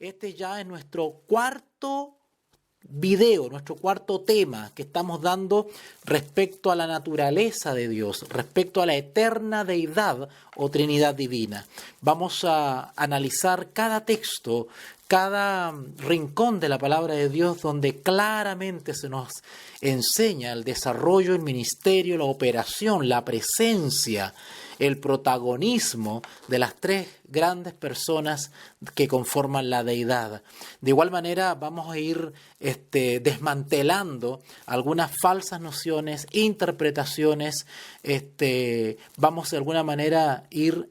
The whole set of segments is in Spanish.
Este ya es nuestro cuarto video, nuestro cuarto tema que estamos dando respecto a la naturaleza de Dios, respecto a la eterna deidad o Trinidad divina. Vamos a analizar cada texto, cada rincón de la palabra de Dios donde claramente se nos enseña el desarrollo, el ministerio, la operación, la presencia, el protagonismo de las tres grandes personas que conforman la deidad. De igual manera vamos a ir desmantelando algunas falsas nociones, interpretaciones, vamos de alguna manera ir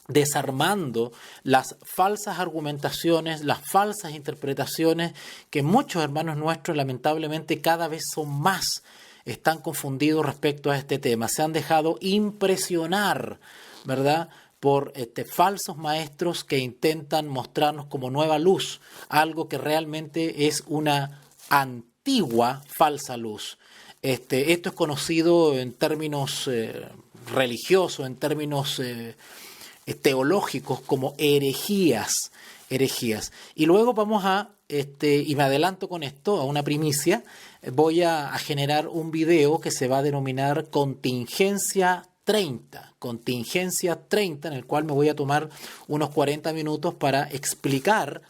desarmando las falsas argumentaciones, las falsas interpretaciones que muchos hermanos nuestros lamentablemente cada vez son más, están confundidos respecto a este tema, se han dejado impresionar, ¿verdad?, por falsos maestros que intentan mostrarnos como nueva luz, algo que realmente es una antigua falsa luz. Esto es conocido en términos religiosos, en términos teológicos como herejías. Y luego vamos a, y me adelanto con esto, a una primicia, voy a generar un video que se va a denominar Contingencia 30, en el cual me voy a tomar unos 40 minutos para explicar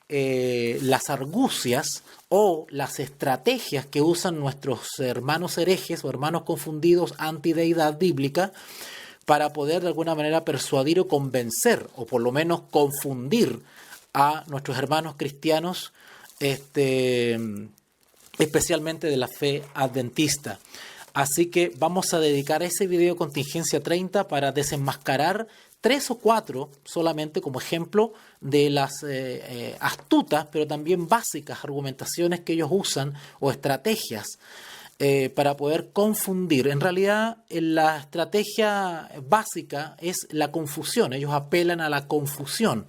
las argucias o las estrategias que usan nuestros hermanos herejes o hermanos confundidos antideidad bíblica para poder de alguna manera persuadir o convencer o por lo menos confundir a nuestros hermanos cristianos, especialmente de la fe adventista. Así que vamos a dedicar ese video Contingencia 30 para desenmascarar 3 o 4 solamente como ejemplo de las astutas pero también básicas argumentaciones que ellos usan o estrategias para poder confundir. En realidad, la estrategia básica es la confusión. Ellos apelan a la confusión,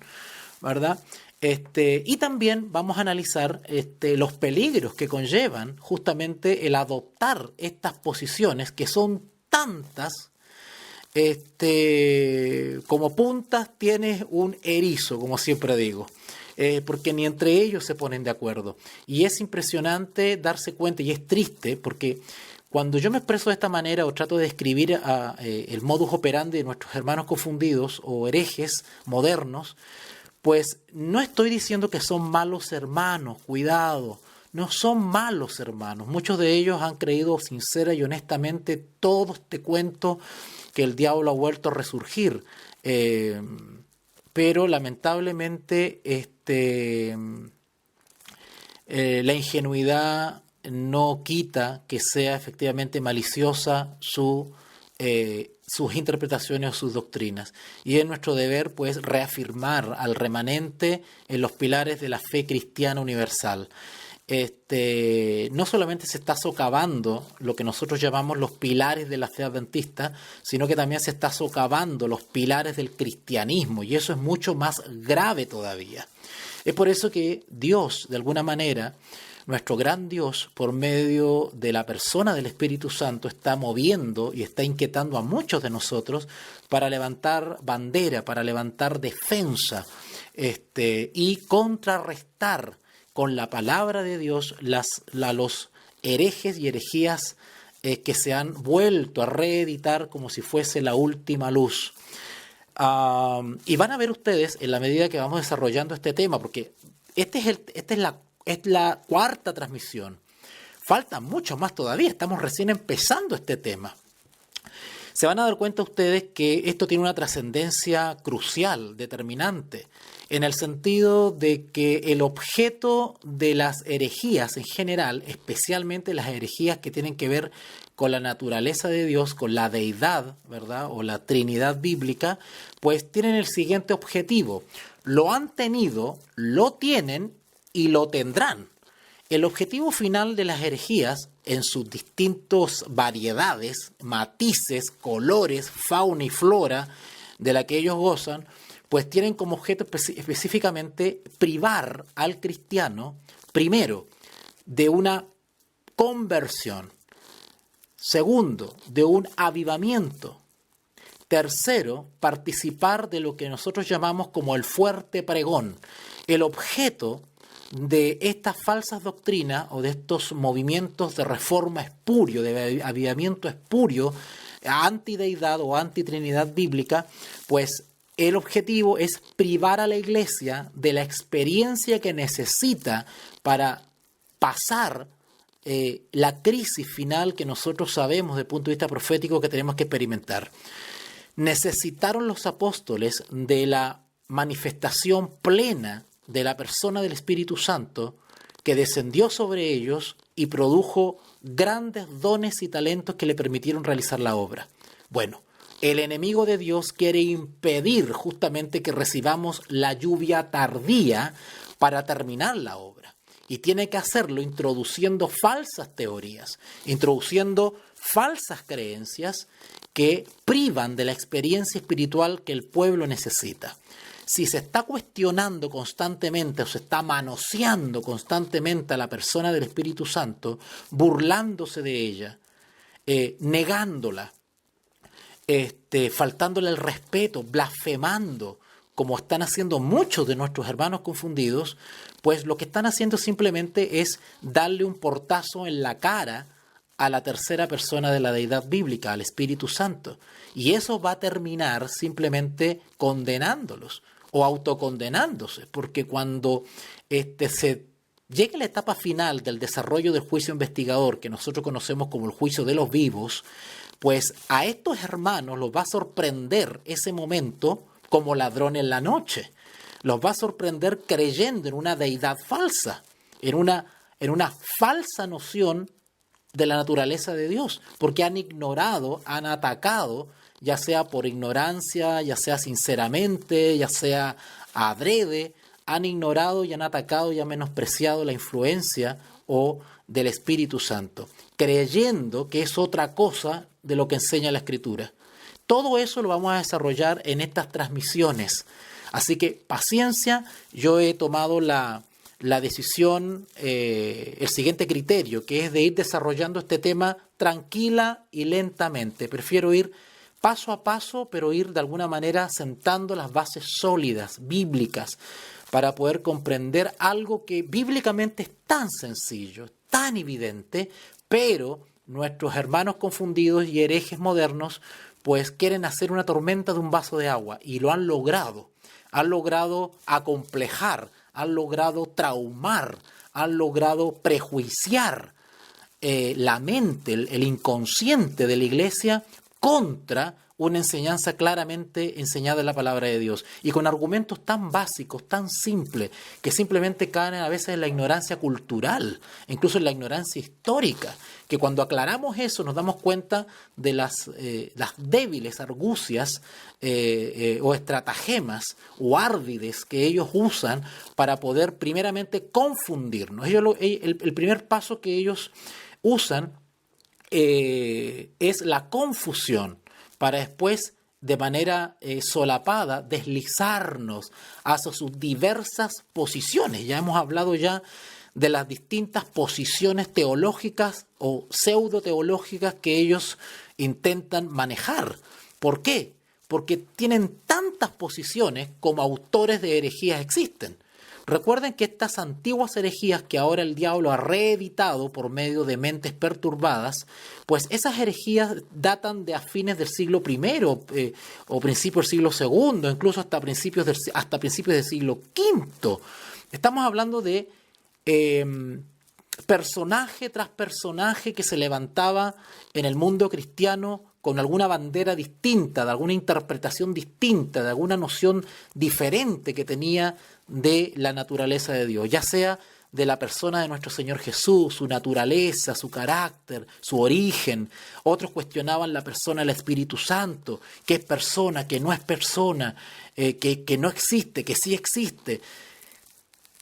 ¿verdad? Y también vamos a analizar los peligros que conllevan justamente el adoptar estas posiciones que son tantas, como puntas tienes un erizo, como siempre digo. Porque ni entre ellos se ponen de acuerdo. Y es impresionante darse cuenta, y es triste, porque cuando yo me expreso de esta manera o trato de describir el modus operandi de nuestros hermanos confundidos o herejes modernos, pues no estoy diciendo que son malos hermanos, cuidado, no son malos hermanos. Muchos de ellos han creído sincera y honestamente todo este cuento que el diablo ha vuelto a resurgir. Pero lamentablemente la ingenuidad no quita que sea efectivamente maliciosa sus interpretaciones o sus doctrinas. Y es nuestro deber pues reafirmar al remanente en los pilares de la fe cristiana universal. No solamente se está socavando lo que nosotros llamamos los pilares de la fe adventista, sino que también se está socavando los pilares del cristianismo, y eso es mucho más grave todavía. Es por eso que Dios, de alguna manera, nuestro gran Dios, por medio de la persona del Espíritu Santo, está moviendo y está inquietando a muchos de nosotros para levantar bandera, para levantar defensa, y contrarrestar con la palabra de Dios los herejes y herejías que se han vuelto a reeditar como si fuese la última luz. Y van a ver ustedes en la medida que vamos desarrollando este tema, porque esta es la cuarta transmisión. Falta mucho más todavía, estamos recién empezando este tema. Se van a dar cuenta ustedes que esto tiene una trascendencia crucial, determinante, en el sentido de que el objeto de las herejías en general, especialmente las herejías que tienen que ver con la naturaleza de Dios, con la deidad, ¿verdad?, o la Trinidad bíblica, pues tienen el siguiente objetivo. Lo han tenido, lo tienen y lo tendrán. El objetivo final de las herejías, en sus distintas variedades, matices, colores, fauna y flora de la que ellos gozan, pues tienen como objeto específicamente privar al cristiano, primero, de una conversión, segundo, de un avivamiento, Tercero, participar de lo que nosotros llamamos como el fuerte pregón. El objeto de estas falsas doctrinas o de estos movimientos de reforma espurio, de avivamiento espurio, antideidad o antitrinidad bíblica, pues el objetivo es privar a la iglesia de la experiencia que necesita para pasar la crisis final que nosotros sabemos desde el punto de vista profético que tenemos que experimentar. Necesitaron los apóstoles de la manifestación plena de la persona del Espíritu Santo que descendió sobre ellos y produjo grandes dones y talentos que le permitieron realizar la obra. Bueno, el enemigo de Dios quiere impedir justamente que recibamos la lluvia tardía para terminar la obra. Y tiene que hacerlo introduciendo falsas teorías, introduciendo falsas creencias que privan de la experiencia espiritual que el pueblo necesita. Si se está cuestionando constantemente o se está manoseando constantemente a la persona del Espíritu Santo, burlándose de ella, negándola, faltándole el respeto, blasfemando, como están haciendo muchos de nuestros hermanos confundidos, pues lo que están haciendo simplemente es darle un portazo en la cara a la tercera persona de la deidad bíblica, al Espíritu Santo. Y eso va a terminar simplemente condenándolos o autocondenándose, porque cuando se llegue a la etapa final del desarrollo del juicio investigador, que nosotros conocemos como el juicio de los vivos, pues a estos hermanos los va a sorprender ese momento como ladrón en la noche. Los va a sorprender creyendo en una deidad falsa, en una falsa noción de la naturaleza de Dios, porque han ignorado, han atacado, ya sea por ignorancia, ya sea sinceramente, ya sea adrede, han ignorado y han atacado y han menospreciado la influencia o del Espíritu Santo, creyendo que es otra cosa de lo que enseña la Escritura. Todo eso lo vamos a desarrollar en estas transmisiones. Así que paciencia, yo he tomado la decisión, el siguiente criterio, que es de ir desarrollando este tema tranquila y lentamente. Prefiero ir paso a paso, pero ir de alguna manera sentando las bases sólidas, bíblicas, para poder comprender algo que bíblicamente es tan sencillo, tan evidente, pero nuestros hermanos confundidos y herejes modernos pues quieren hacer una tormenta de un vaso de agua y lo han logrado acomplejar, han logrado traumar, han logrado prejuiciar la mente, el inconsciente de la iglesia contra una enseñanza claramente enseñada en la palabra de Dios y con argumentos tan básicos, tan simples, que simplemente caen a veces en la ignorancia cultural, incluso en la ignorancia histórica, que cuando aclaramos eso nos damos cuenta de las débiles argucias o estratagemas o árdides que ellos usan para poder primeramente confundirnos. El primer paso que ellos usan es la confusión, para después, de manera solapada, deslizarnos hacia sus diversas posiciones. Ya hemos hablado ya de las distintas posiciones teológicas o pseudo-teológicas que ellos intentan manejar. ¿Por qué? Porque tienen tantas posiciones como autores de herejías existen. Recuerden que estas antiguas herejías que ahora el diablo ha reeditado por medio de mentes perturbadas, pues esas herejías datan de a fines del siglo I o principios del siglo II, incluso hasta principios del siglo V. Estamos hablando de personaje tras personaje que se levantaba en el mundo cristiano con alguna bandera distinta, de alguna interpretación distinta, de alguna noción diferente que tenía de la naturaleza de Dios, ya sea de la persona de nuestro Señor Jesús, su naturaleza, su carácter, su origen. Otros cuestionaban la persona del Espíritu Santo, qué es persona, qué no es persona, que no existe, que sí existe.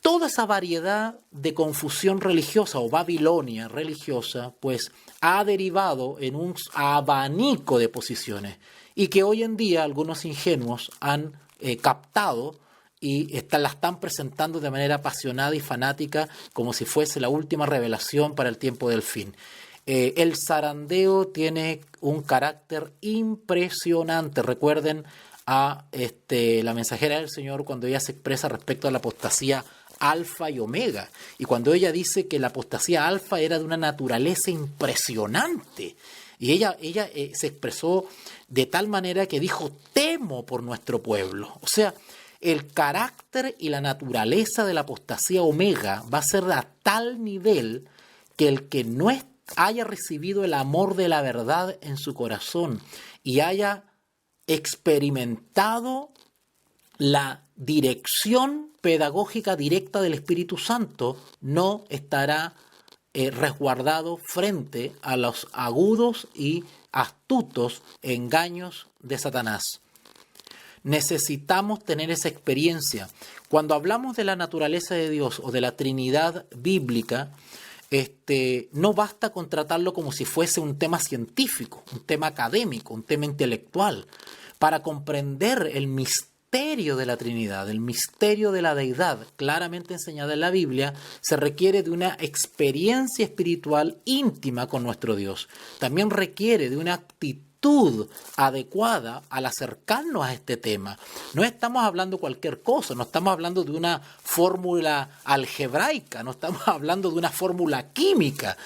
Toda esa variedad de confusión religiosa o Babilonia religiosa, pues ha derivado en un abanico de posiciones y que hoy en día algunos ingenuos han captado y la están presentando de manera apasionada y fanática como si fuese la última revelación para el tiempo del fin. El zarandeo tiene un carácter impresionante. Recuerden a la mensajera del Señor cuando ella se expresa respecto a la apostasía alfa y omega. Y cuando ella dice que la apostasía alfa era de una naturaleza impresionante. Y ella se expresó de tal manera que dijo, temo por nuestro pueblo. O sea, el carácter y la naturaleza de la apostasía omega va a ser a tal nivel que el que no haya recibido el amor de la verdad en su corazón y haya experimentado la dirección pedagógica directa del Espíritu Santo, no estará resguardado frente a los agudos y astutos engaños de Satanás. Necesitamos tener esa experiencia. Cuando hablamos de la naturaleza de Dios o de la Trinidad bíblica, no basta con tratarlo como si fuese un tema científico, un tema académico, un tema intelectual. Para comprender el misterio de la Trinidad, el misterio de la deidad, claramente enseñada en la Biblia, se requiere de una experiencia espiritual íntima con nuestro Dios. También requiere de una actitud adecuada al acercarnos a este tema. No estamos hablando cualquier cosa, no estamos hablando de una fórmula algebraica, no estamos hablando de una fórmula química,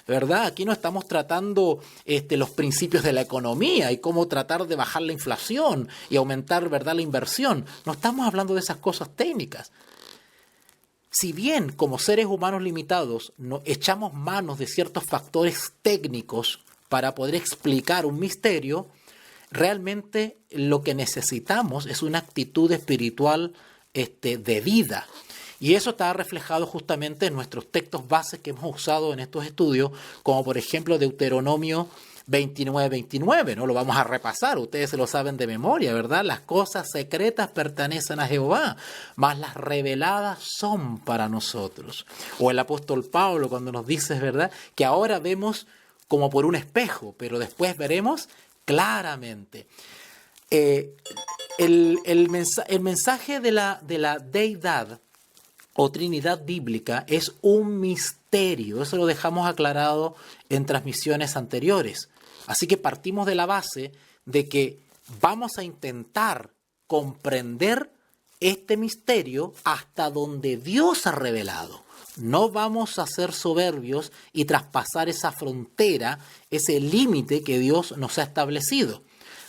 ¿verdad? Aquí no estamos tratando los principios de la economía y cómo tratar de bajar la inflación y aumentar, ¿verdad?, la inversión. No estamos hablando de esas cosas técnicas. Si bien como seres humanos limitados echamos manos de ciertos factores técnicos para poder explicar un misterio, realmente lo que necesitamos es una actitud espiritual de vida. Y eso está reflejado justamente en nuestros textos bases que hemos usado en estos estudios, como por ejemplo Deuteronomio 29:29, ¿no? Lo vamos a repasar, ustedes se lo saben de memoria, ¿verdad? Las cosas secretas pertenecen a Jehová, mas las reveladas son para nosotros. O el apóstol Pablo cuando nos dice, ¿verdad?, que ahora vemos como por un espejo, pero después veremos claramente. El mensaje de la deidad o Trinidad bíblica es un misterio. Eso lo dejamos aclarado en transmisiones anteriores. Así que partimos de la base de que vamos a intentar comprender este misterio hasta donde Dios ha revelado. No vamos a ser soberbios y traspasar esa frontera, ese límite que Dios nos ha establecido.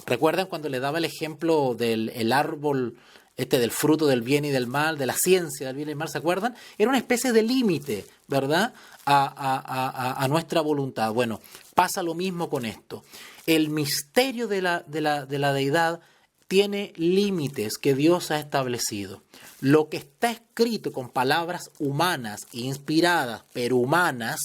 ¿Recuerdan cuando le daba el ejemplo del árbol del fruto del bien y del mal, de la ciencia del bien y del mal? ¿Se acuerdan? Era una especie de límite, ¿verdad?, a nuestra voluntad. Bueno, pasa lo mismo con esto. El misterio de la deidad tiene límites que Dios ha establecido. Lo que está escrito con palabras humanas, inspiradas, pero humanas,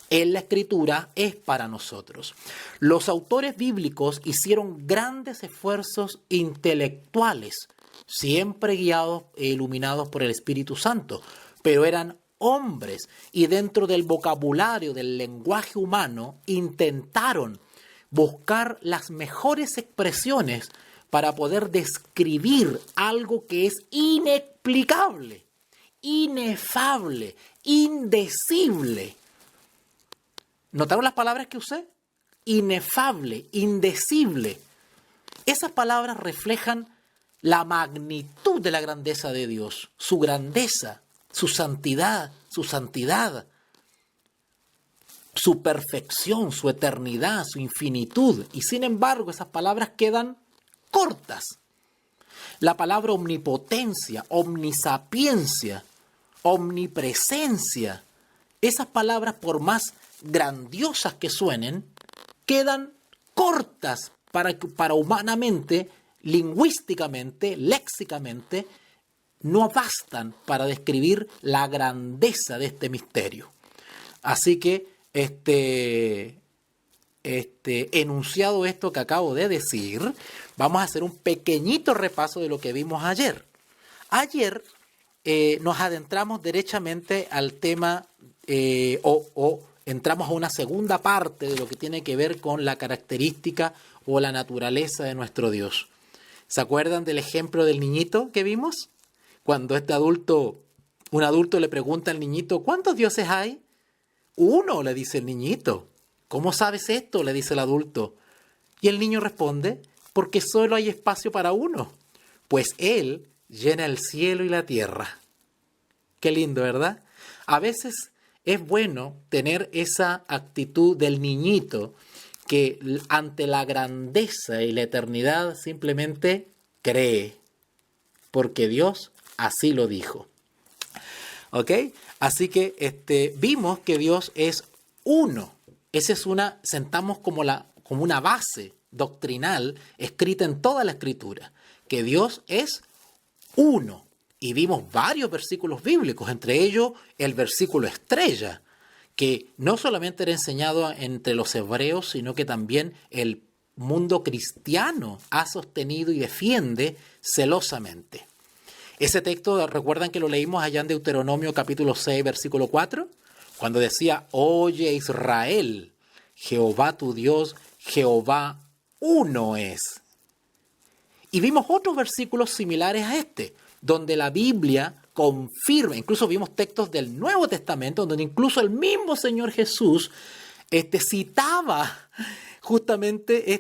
en la Escritura es para nosotros. Los autores bíblicos hicieron grandes esfuerzos intelectuales, siempre guiados e iluminados por el Espíritu Santo, pero eran hombres y dentro del vocabulario del lenguaje humano intentaron buscar las mejores expresiones para poder describir algo que es inexplicable, inefable, indecible. ¿Notaron las palabras que usé? Inefable, indecible. Esas palabras reflejan la magnitud de la grandeza de Dios, su grandeza, su santidad, su perfección, su eternidad, su infinitud. Y sin embargo, esas palabras quedan cortas. La palabra omnipotencia, omnisapiencia, omnipresencia, esas palabras, por más grandiosas que suenen, quedan cortas para humanamente, lingüísticamente, léxicamente, no bastan para describir la grandeza de este misterio. Así que, enunciado esto que acabo de decir, vamos a hacer un pequeñito repaso de lo que vimos ayer. Ayer nos adentramos derechamente al tema entramos a una segunda parte de lo que tiene que ver con la característica o la naturaleza de nuestro Dios. ¿Se acuerdan del ejemplo del niñito que vimos? Cuando un adulto le pregunta al niñito, ¿cuántos dioses hay? Uno, le dice el niñito. ¿Cómo sabes esto?, le dice el adulto. Y el niño responde, porque solo hay espacio para uno, pues Él llena el cielo y la tierra. Qué lindo, ¿verdad? A veces es bueno tener esa actitud del niñito que ante la grandeza y la eternidad simplemente cree, porque Dios así lo dijo. ¿Ok? Así que vimos que Dios es uno. Esa es sentamos como una base doctrinal escrita en toda la Escritura, que Dios es uno. Y vimos varios versículos bíblicos, entre ellos el versículo estrella, que no solamente era enseñado entre los hebreos, sino que también el mundo cristiano ha sostenido y defiende celosamente. Ese texto, ¿recuerdan que lo leímos allá en Deuteronomio capítulo 6, versículo 4? Cuando decía, oye Israel, Jehová tu Dios, Jehová uno es. Y vimos otros versículos similares a este, donde la Biblia confirma, incluso vimos textos del Nuevo Testamento, donde incluso el mismo Señor Jesús citaba justamente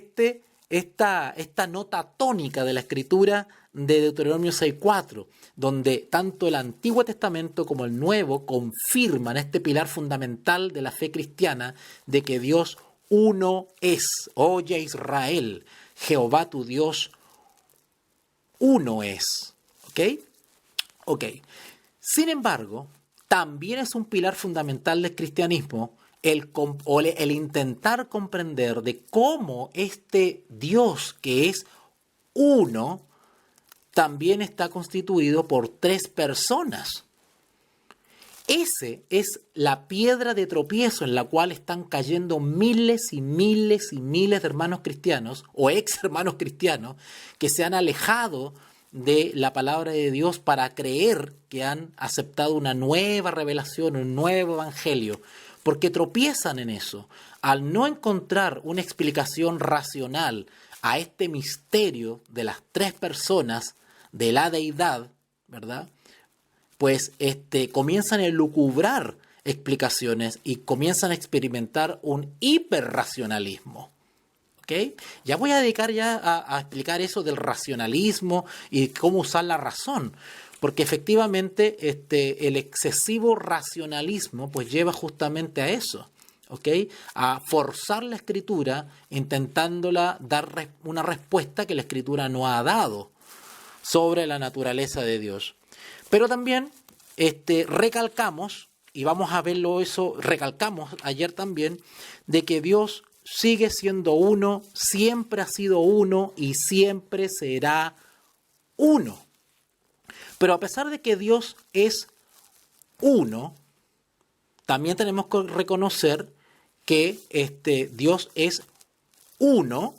esta nota tónica de la Escritura de Deuteronomio 6.4, donde tanto el Antiguo Testamento como el Nuevo confirman este pilar fundamental de la fe cristiana de que Dios uno es. Oye Israel, Jehová tu Dios uno es. ¿Ok? Ok. Sin embargo, también es un pilar fundamental del cristianismo el intentar comprender de cómo este Dios que es uno también está constituido por tres personas. Ese es la piedra de tropiezo en la cual están cayendo miles y miles y miles de hermanos cristianos o ex hermanos cristianos que se han alejado de la palabra de Dios para creer que han aceptado una nueva revelación, un nuevo evangelio, porque tropiezan en eso. Al no encontrar una explicación racional a este misterio de las tres personas de la deidad, ¿verdad?, pues comienzan a elucubrar explicaciones y comienzan a experimentar un hiperracionalismo. ¿Okay? Ya voy a dedicar a explicar eso del racionalismo y cómo usar la razón, porque efectivamente el excesivo racionalismo pues lleva justamente a eso, ¿okay? A forzar la Escritura intentándola dar una respuesta que la Escritura no ha dado sobre la naturaleza de Dios. Pero también recalcamos, y vamos a verlo eso, recalcamos ayer también, de que Dios sigue siendo uno, siempre ha sido uno y siempre será uno. Pero a pesar de que Dios es uno, también tenemos que reconocer que Dios es uno,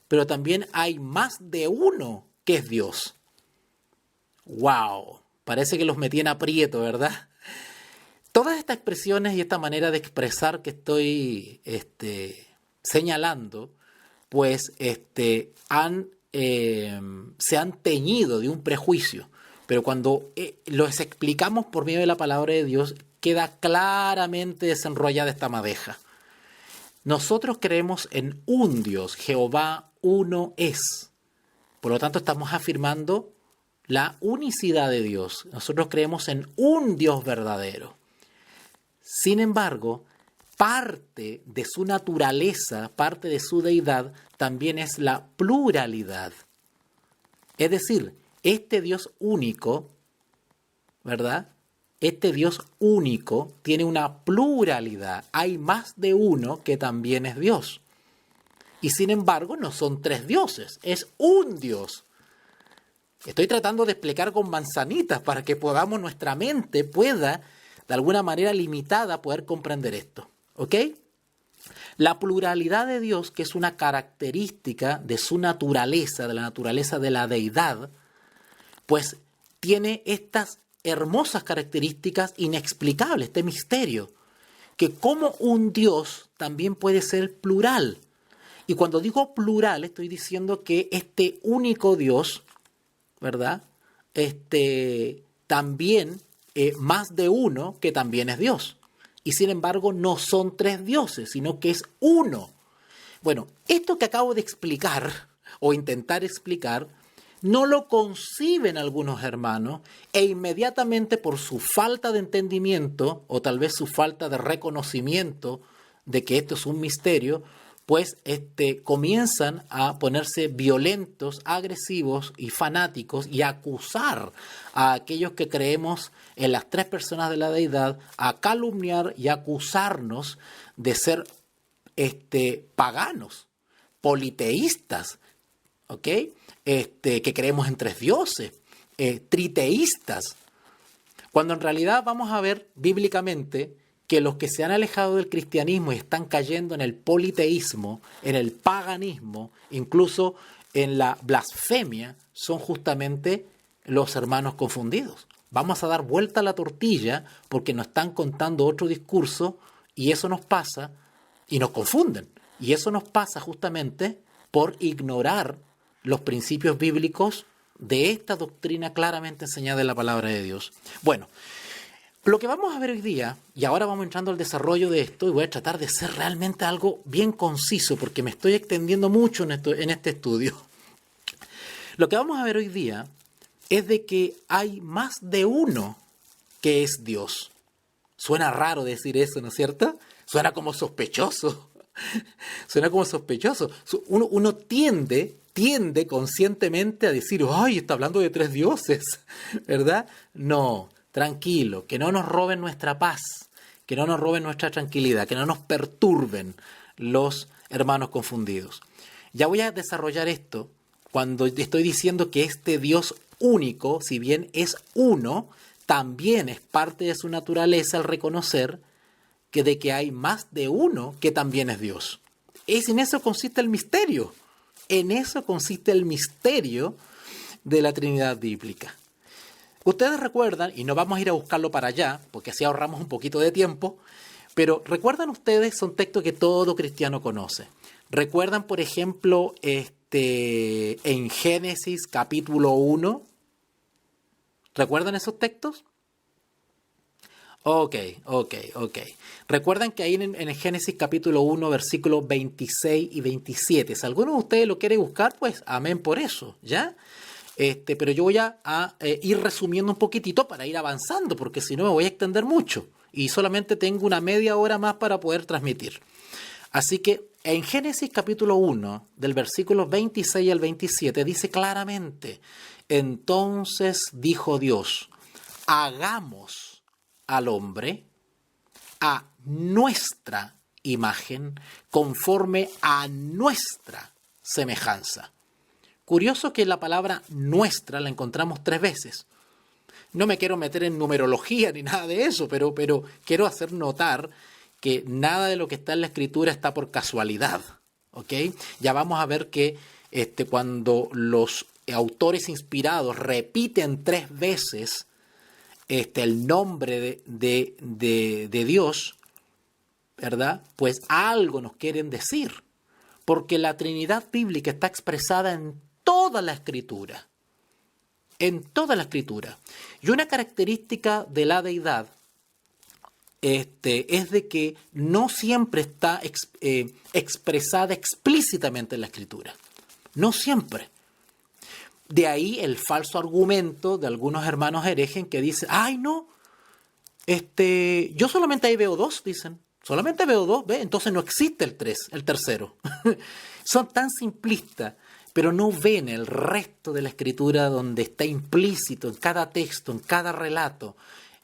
pero también hay más de uno que es Dios. ¡Wow! Parece que los metí en aprieto, ¿verdad? Todas estas expresiones y esta manera de expresar que estoy señalando, pues se han teñido de un prejuicio. Pero cuando los explicamos por medio de la palabra de Dios, queda claramente desenrollada esta madeja. Nosotros creemos en un Dios, Jehová uno es. Por lo tanto, estamos afirmando la unicidad de Dios. Nosotros creemos en un Dios verdadero. Sin embargo, parte de su naturaleza, parte de su deidad, también es la pluralidad. Es decir, este Dios único, ¿verdad? Este Dios único tiene una pluralidad. Hay más de uno que también es Dios. Y sin embargo, no son tres dioses, es un Dios. Estoy tratando de explicar con manzanitas para que nuestra mente pueda, de alguna manera limitada, poder comprender esto. ¿Ok? La pluralidad de Dios, que es una característica de su naturaleza, de la naturaleza de la deidad, pues tiene estas hermosas características inexplicables, este misterio, que como un Dios también puede ser plural. Y cuando digo plural, estoy diciendo que este único Dios, ¿verdad? También más de uno que también es Dios. y sin embargo no son tres dioses, sino que es uno. Bueno, esto que acabo de explicar, o intentar explicar, no lo conciben algunos hermanos e inmediatamente por su falta de entendimiento o tal vez su falta de reconocimiento de que esto es un misterio, pues comienzan a ponerse violentos, agresivos y fanáticos y a acusar a aquellos que creemos en las tres personas de la deidad, a calumniar y acusarnos de ser paganos, politeístas, ¿ok? Que creemos en tres dioses, triteístas, cuando en realidad vamos a ver bíblicamente que los que se han alejado del cristianismo y están cayendo en el politeísmo, en el paganismo, incluso en la blasfemia, son justamente los hermanos confundidos. Vamos a dar vuelta a la tortilla porque nos están contando otro discurso y eso nos pasa y nos confunden. Y eso nos pasa justamente por ignorar los principios bíblicos de esta doctrina claramente enseñada en la palabra de Dios. Bueno, lo que vamos a ver hoy día, y ahora vamos entrando al desarrollo de esto, y voy a tratar de ser realmente algo bien conciso, porque me estoy extendiendo mucho en este estudio. Lo que vamos a ver hoy día es de que hay más de uno que es Dios. Suena raro decir eso, ¿no es cierto? Suena como sospechoso. Suena como sospechoso. Uno tiende conscientemente a decir, ¡ay, está hablando de tres dioses! ¿Verdad? No, tranquilo, que no nos roben nuestra paz, que no nos roben nuestra tranquilidad, que no nos perturben los hermanos confundidos. Ya voy a desarrollar esto cuando estoy diciendo que este Dios único, si bien es uno, también es parte de su naturaleza al reconocer de que hay más de uno que también es Dios. En eso consiste el misterio. En eso consiste el misterio de la Trinidad bíblica. Ustedes recuerdan, y no vamos a ir a buscarlo para allá, porque así ahorramos un poquito de tiempo, pero recuerdan ustedes, son textos que todo cristiano conoce. ¿Recuerdan, por ejemplo, en Génesis capítulo 1? ¿Recuerdan esos textos? Ok. Recuerdan que ahí en Génesis capítulo 1, versículos 26 y 27. Si alguno de ustedes lo quiere buscar, pues amén por eso, ¿ya? Pero yo voy a ir resumiendo un poquitito para ir avanzando, porque si no me voy a extender mucho. Y solamente tengo una media hora más para poder transmitir. Así que en Génesis capítulo 1, del versículo 26 al 27, dice claramente, entonces dijo Dios, hagamos al hombre a nuestra imagen, conforme a nuestra semejanza. Curioso que la palabra nuestra la encontramos 3 veces. No me quiero meter en numerología ni nada de eso, pero quiero hacer notar que nada de lo que está en la Escritura está por casualidad, ¿ok? Ya vamos a ver que cuando los autores inspirados repiten 3 veces el nombre de Dios, ¿verdad? Pues algo nos quieren decir, porque la Trinidad bíblica está expresada en toda la Escritura, en toda la Escritura. Y una característica de la deidad es de que no siempre está expresada explícitamente en la Escritura, no siempre. De ahí el falso argumento de algunos hermanos herejes que dicen, ay no, yo solamente ahí veo 2, dicen, solamente veo 2, ¿ve? Entonces no existe el tercero. Son tan simplistas, pero no ven el resto de la Escritura donde está implícito en cada texto, en cada relato,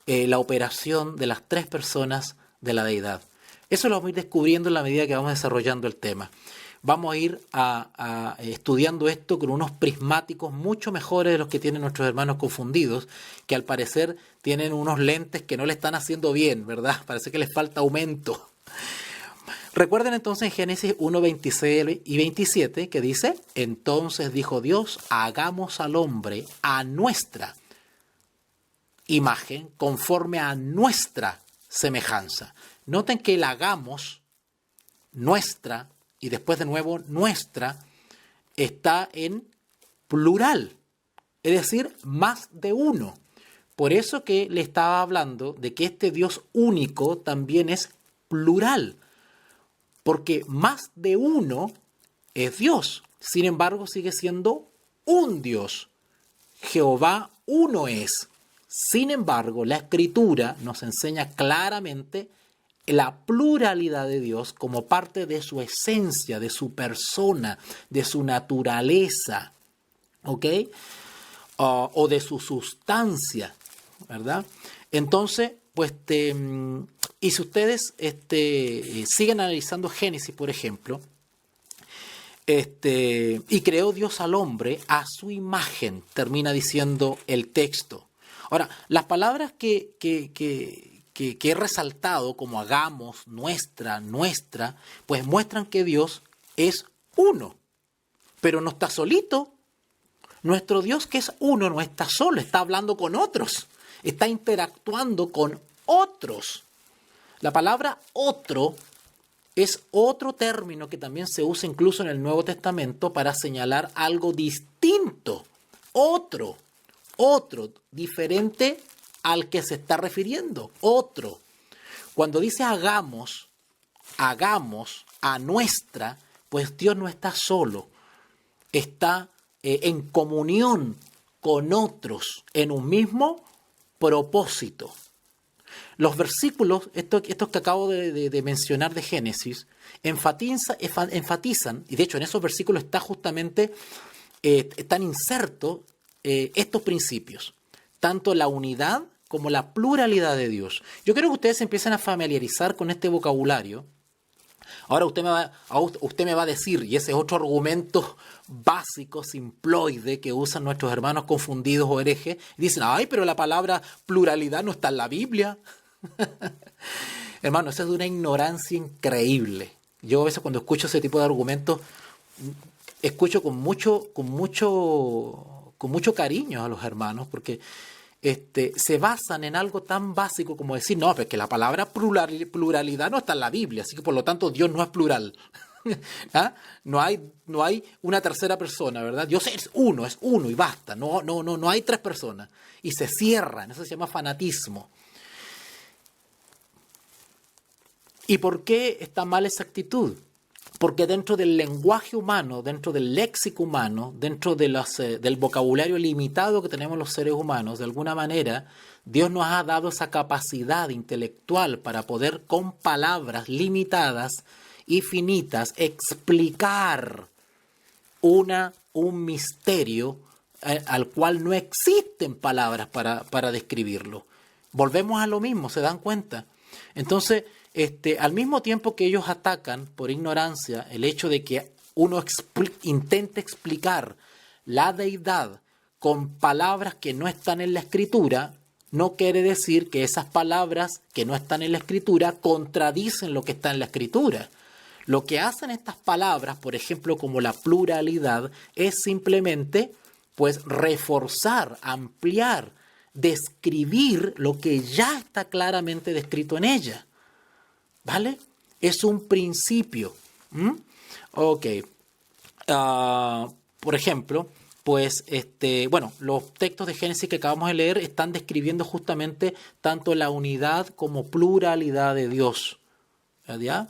la operación de las 3 personas de la deidad. Eso lo vamos a ir descubriendo en la medida que vamos desarrollando el tema. Vamos a ir estudiando esto con unos prismáticos mucho mejores de los que tienen nuestros hermanos confundidos, que al parecer tienen unos lentes que no le están haciendo bien, ¿verdad? Parece que les falta aumento. Recuerden entonces en Génesis 1, 26 y 27 que dice, entonces dijo Dios, hagamos al hombre a nuestra imagen, conforme a nuestra semejanza. Noten que el hagamos, nuestra, y después de nuevo nuestra, está en plural, es decir, más de uno. Por eso que le estaba hablando de que este Dios único también es plural, porque más de uno es Dios. Sin embargo, sigue siendo un Dios. Jehová uno es. Sin embargo, la Escritura nos enseña claramente la pluralidad de Dios como parte de su esencia, de su persona, de su naturaleza, ¿ok? O de su sustancia, ¿verdad? Entonces, pues, y si ustedes siguen analizando Génesis, por ejemplo, y creó Dios al hombre a su imagen, termina diciendo el texto. Ahora, las palabras que he resaltado, como hagamos, nuestra, pues muestran que Dios es uno, pero no está solito. Nuestro Dios, que es uno, no está solo, está hablando con otros, está interactuando con otros. La palabra otro es otro término que también se usa incluso en el Nuevo Testamento para señalar algo distinto, otro, diferente al que se está refiriendo, otro. Cuando dice hagamos a nuestra, pues Dios no está solo, está en comunión con otros en un mismo propósito. Los versículos, estos que acabo de mencionar de Génesis, enfatizan, y de hecho en esos versículos está justamente, están insertos estos principios, tanto la unidad como la pluralidad de Dios. Yo creo que ustedes se empiezan a familiarizar con este vocabulario. Ahora usted me va a decir, y ese es otro argumento básico, simploide, que usan nuestros hermanos confundidos o herejes, dicen, ay, pero la palabra pluralidad no está en la Biblia. Hermano, eso es de una ignorancia increíble. Yo a veces cuando escucho ese tipo de argumentos, escucho con mucho cariño a los hermanos, porque se basan en algo tan básico como decir, no, pero es que la palabra pluralidad no está en la Biblia, así que por lo tanto Dios no es plural. ¿Ah? No hay una tercera persona, ¿verdad? Dios es uno y basta. No hay tres personas. Y se cierran, eso se llama fanatismo. ¿Y por qué está mal esa actitud? Porque dentro del lenguaje humano, dentro del léxico humano, dentro de del vocabulario limitado que tenemos los seres humanos, de alguna manera, Dios nos ha dado esa capacidad intelectual para poder, con palabras limitadas y finitas, explicar un misterio al cual no existen palabras para describirlo. Volvemos a lo mismo, ¿se dan cuenta? Entonces, al mismo tiempo que ellos atacan por ignorancia el hecho de que uno intente explicar la deidad con palabras que no están en la Escritura, no quiere decir que esas palabras que no están en la Escritura contradicen lo que está en la Escritura. Lo que hacen estas palabras, por ejemplo, como la pluralidad, es simplemente pues reforzar, ampliar, describir lo que ya está claramente descrito en ella. ¿Vale? Es un principio. Ok. Por ejemplo, pues, los textos de Génesis que acabamos de leer están describiendo justamente tanto la unidad como pluralidad de Dios. ¿Ya?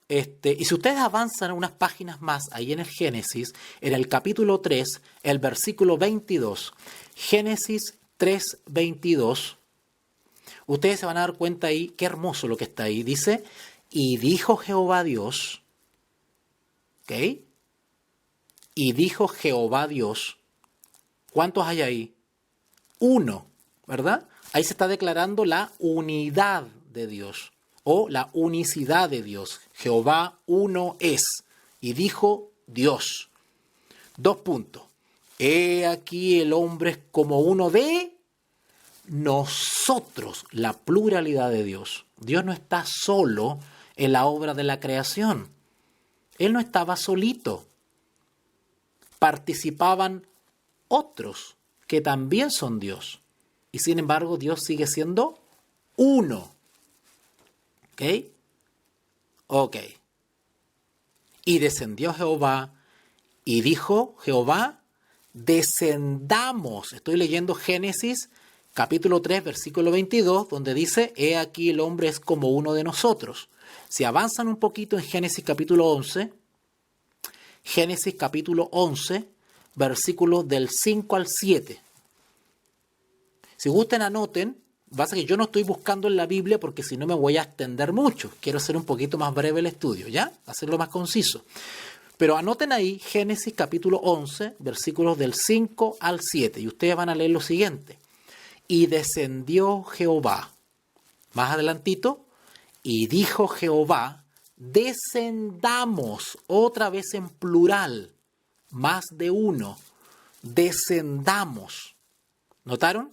Y si ustedes avanzan unas páginas más ahí en el Génesis, en el capítulo 3, el versículo 22, Génesis 3, 22, ustedes se van a dar cuenta ahí, qué hermoso lo que está ahí. Dice, y dijo Jehová Dios, ¿ok? Y dijo Jehová Dios, ¿cuántos hay ahí? Uno, ¿verdad? Ahí se está declarando la unidad de Dios o la unicidad de Dios. Jehová uno es. Y dijo Dios. 2 puntos. He aquí el hombre es como uno de nosotros, la pluralidad de Dios. Dios no está solo en la obra de la creación. Él no estaba solito. Participaban otros que también son Dios. Y sin embargo, Dios sigue siendo uno. ¿Ok? Ok. Y descendió Jehová y dijo Jehová, descendamos. Estoy leyendo Génesis capítulo 3, versículo 22, donde dice, he aquí el hombre es como uno de nosotros. Si avanzan un poquito en Génesis capítulo 11, versículos del 5 al 7. Si gusten, anoten. Pasa que yo no estoy buscando en la Biblia porque si no me voy a extender mucho. Quiero hacer un poquito más breve el estudio, ¿ya? Hacerlo más conciso. Pero anoten ahí Génesis capítulo 11, versículos del 5 al 7. Y ustedes van a leer lo siguiente. Y descendió Jehová. Más adelantito. Y dijo Jehová, descendamos, otra vez en plural, más de uno. Descendamos. ¿Notaron?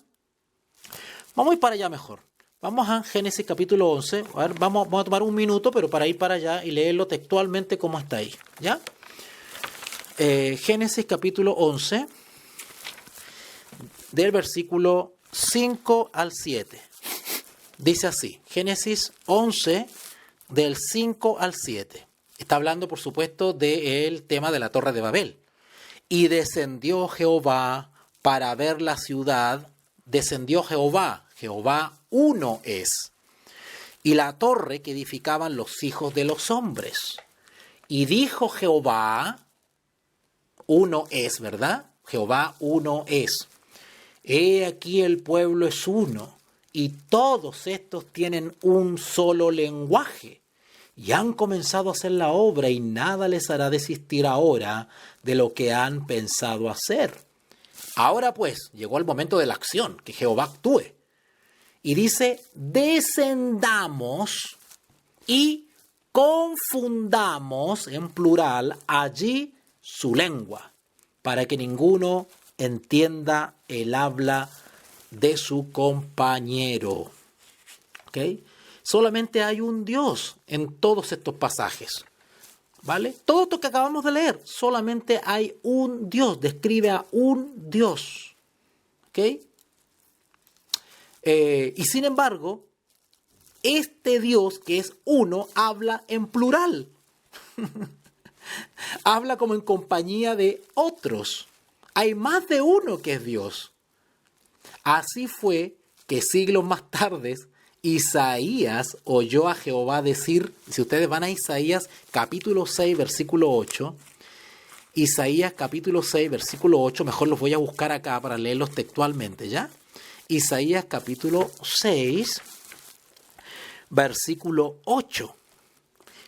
Vamos a ir para allá mejor. Vamos a Génesis capítulo 11. A ver, vamos a tomar un minuto, pero para ir para allá y leerlo textualmente como está ahí. ¿Ya? Génesis capítulo 11, del versículo 5 al 7. Dice así, Génesis 11, del 5 al 7. Está hablando, por supuesto, del tema de la Torre de Babel. Y descendió Jehová para ver la ciudad. Descendió Jehová, Jehová uno es, y la torre que edificaban los hijos de los hombres. Y dijo Jehová, uno es, ¿verdad? Jehová uno es. He aquí el pueblo es uno, y todos estos tienen un solo lenguaje, y han comenzado a hacer la obra, y nada les hará desistir ahora de lo que han pensado hacer. Ahora pues, llegó el momento de la acción, que Jehová actúe. Y dice, descendamos y confundamos, en plural, allí su lengua, para que ninguno entienda el habla de su compañero. ¿Ok? Solamente hay un Dios en todos estos pasajes. ¿Vale? Todo esto que acabamos de leer, solamente hay un Dios, describe a un Dios. ¿Ok? Y sin embargo, este Dios que es uno, habla en plural. Habla como en compañía de otros. Hay más de uno que es Dios. Así fue que siglos más tarde Isaías oyó a Jehová decir, si ustedes van a Isaías capítulo 6, versículo 8, Isaías capítulo 6, versículo 8, mejor los voy a buscar acá para leerlos textualmente, ¿ya? Isaías capítulo 6, versículo 8.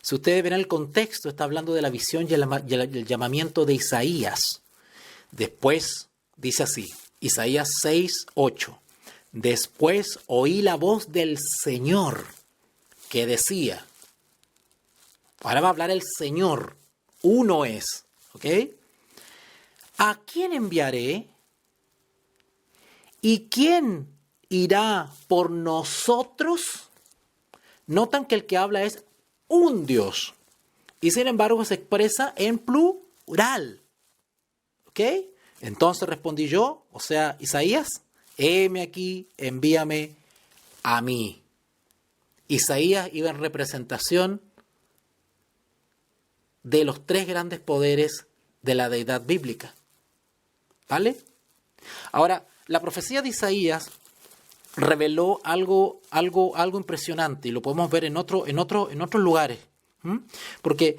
Si ustedes ven el contexto, está hablando de la visión y el llamamiento de Isaías. Después dice así, Isaías 6, 8. Después oí la voz del Señor que decía, ahora va a hablar el Señor, uno es, ¿ok? ¿A quién enviaré? ¿Y quién irá por nosotros? Notan que el que habla es un Dios y sin embargo se expresa en plural, ¿ok? Entonces respondí yo, o sea, Isaías, heme aquí, envíame a mí. Isaías iba en representación de los tres grandes poderes de la deidad bíblica. ¿Vale? Ahora, la profecía de Isaías reveló algo impresionante y lo podemos ver en otros lugares. Porque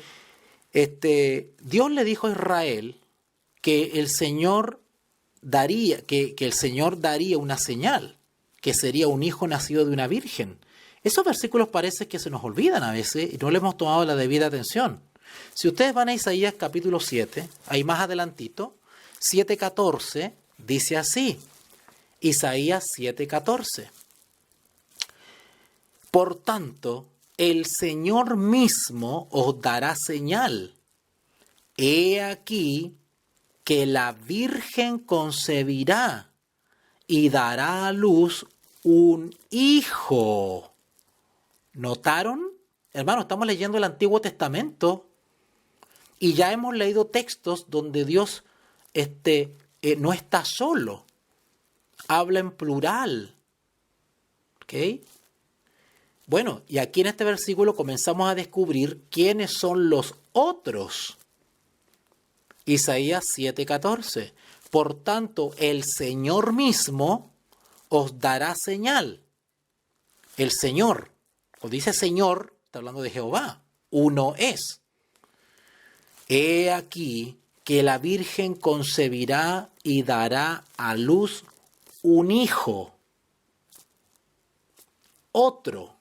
Dios le dijo a Israel que el Señor daría, que el Señor daría una señal, que sería un hijo nacido de una virgen. Esos versículos parece que se nos olvidan a veces y no le hemos tomado la debida atención. Si ustedes van a Isaías capítulo 7, ahí más adelantito, 7:14, dice así, Isaías 7:14. Por tanto, el Señor mismo os dará señal. He aquí que la Virgen concebirá y dará a luz un hijo. ¿Notaron? Hermano, estamos leyendo el Antiguo Testamento y ya hemos leído textos donde Dios no está solo. Habla en plural. ¿Ok? Bueno, y aquí en este versículo comenzamos a descubrir quiénes son los otros. Isaías 7:14. Por tanto, el Señor mismo os dará señal. El Señor, cuando dice Señor, está hablando de Jehová, uno es. He aquí que la Virgen concebirá y dará a luz un hijo, otro.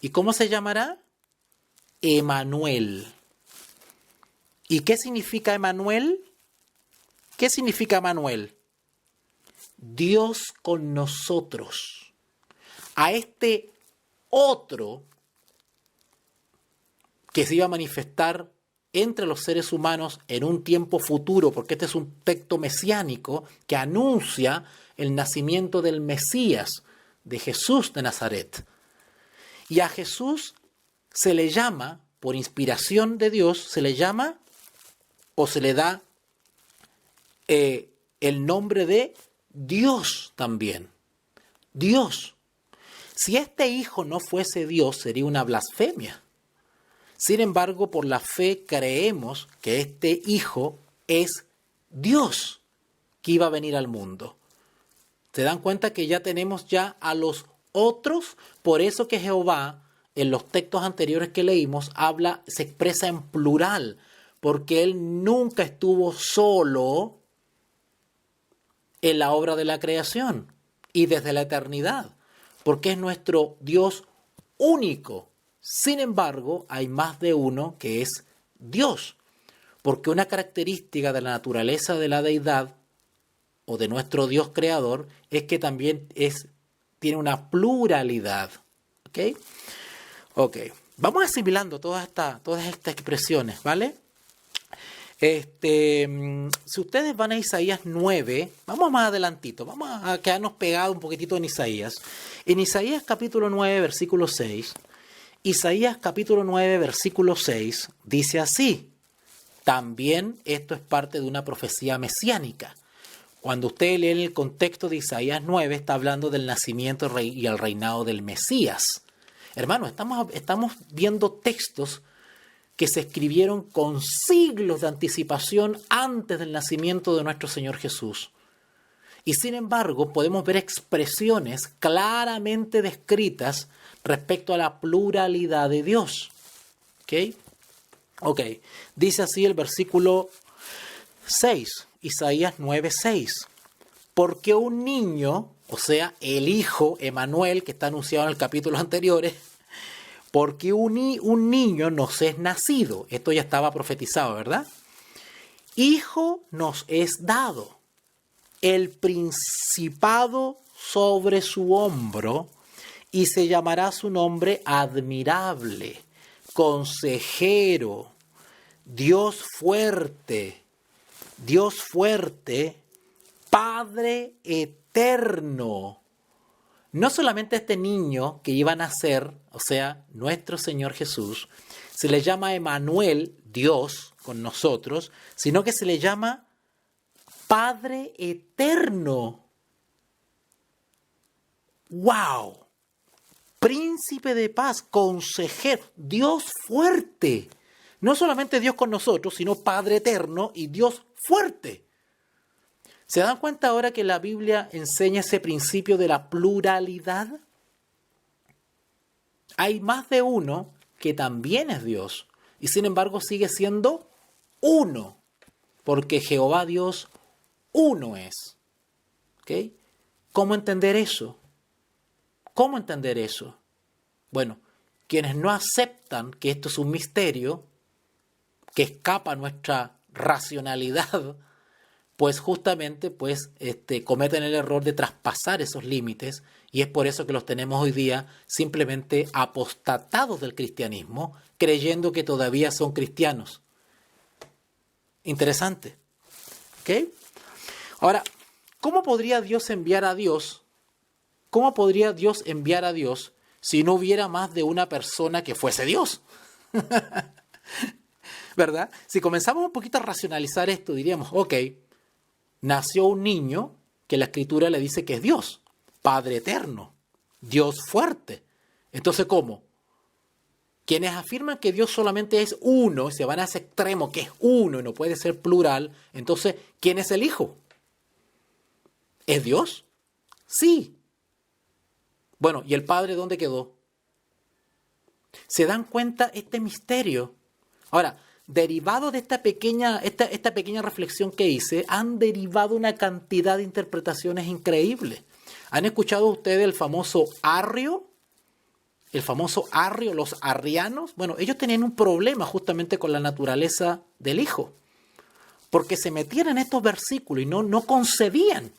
¿Y cómo se llamará? Emanuel. ¿Y qué significa Emanuel? ¿Qué significa Emanuel? Dios con nosotros. A este otro que se iba a manifestar entre los seres humanos en un tiempo futuro, porque este es un texto mesiánico que anuncia el nacimiento del Mesías, de Jesús de Nazaret. Y a Jesús se le llama, por inspiración de Dios, se le llama o se le da el nombre de Dios también. Dios. Si este hijo no fuese Dios, sería una blasfemia. Sin embargo, por la fe creemos que este hijo es Dios que iba a venir al mundo. ¿Se dan cuenta que ya tenemos ya a los otros? Por eso que Jehová, en los textos anteriores que leímos, se expresa en plural, porque Él nunca estuvo solo en la obra de la creación y desde la eternidad, porque es nuestro Dios único. Sin embargo, hay más de uno que es Dios, porque una característica de la naturaleza de la deidad o de nuestro Dios creador es que también tiene una pluralidad. ¿Ok? Ok. Vamos asimilando todas estas expresiones, ¿vale? Si ustedes van a Isaías 9, vamos más adelantito, vamos a quedarnos pegados un poquitito en Isaías. En Isaías capítulo 9, versículo 6, Isaías capítulo 9, versículo 6, dice así. También esto es parte de una profecía mesiánica. Cuando ustedes leen el contexto de Isaías 9, está hablando del nacimiento y el reinado del Mesías. Hermanos, estamos viendo textos que se escribieron con siglos de anticipación antes del nacimiento de nuestro Señor Jesús. Y sin embargo, podemos ver expresiones claramente descritas respecto a la pluralidad de Dios. ¿Ok? Dice así el versículo 6, Isaías 9:6. Porque un niño, o sea, el Hijo, Emanuel, que está anunciado en el capítulo anterior, porque un niño nos es nacido. Esto ya estaba profetizado, ¿verdad? Hijo nos es dado. El principado sobre su hombro, y se llamará su nombre admirable, consejero, Dios fuerte, Padre eterno. No solamente a este niño que iba a nacer, o sea, nuestro Señor Jesús, se le llama Emanuel, Dios con nosotros, sino que se le llama Padre eterno. ¡Wow! Príncipe de paz, consejero, Dios fuerte. No solamente Dios con nosotros, sino Padre eterno y Dios fuerte. ¿Se dan cuenta ahora que la Biblia enseña ese principio de la pluralidad? Hay más de uno que también es Dios y sin embargo sigue siendo uno, porque Jehová Dios uno es. ¿Ok? ¿Cómo entender eso? ¿Cómo entender eso? Bueno, quienes no aceptan que esto es un misterio que escapa a nuestra racionalidad, pues justamente cometen el error de traspasar esos límites, y es por eso que los tenemos hoy día simplemente apostatados del cristianismo, creyendo que todavía son cristianos. Interesante. ¿Ok? Ahora, ¿cómo podría Dios enviar a Dios? ¿Cómo podría Dios enviar a Dios si no hubiera más de una persona que fuese Dios? ¿Verdad? Si comenzamos un poquito a racionalizar esto, diríamos, ok, nació un niño que la Escritura le dice que es Dios, Padre eterno, Dios fuerte. Entonces, ¿cómo? Quienes afirman que Dios solamente es uno, se van a ese extremo que es uno y no puede ser plural, entonces, ¿quién es el Hijo? ¿Es Dios? Sí. Bueno, ¿y el Padre dónde quedó? ¿Se dan cuenta este misterio? Ahora, derivado de esta pequeña reflexión que hice, han derivado una cantidad de interpretaciones increíbles. ¿Han escuchado ustedes el famoso Arrio? El famoso Arrio, los arrianos. Bueno, ellos tenían un problema justamente con la naturaleza del Hijo, porque se metían en estos versículos y no concebían,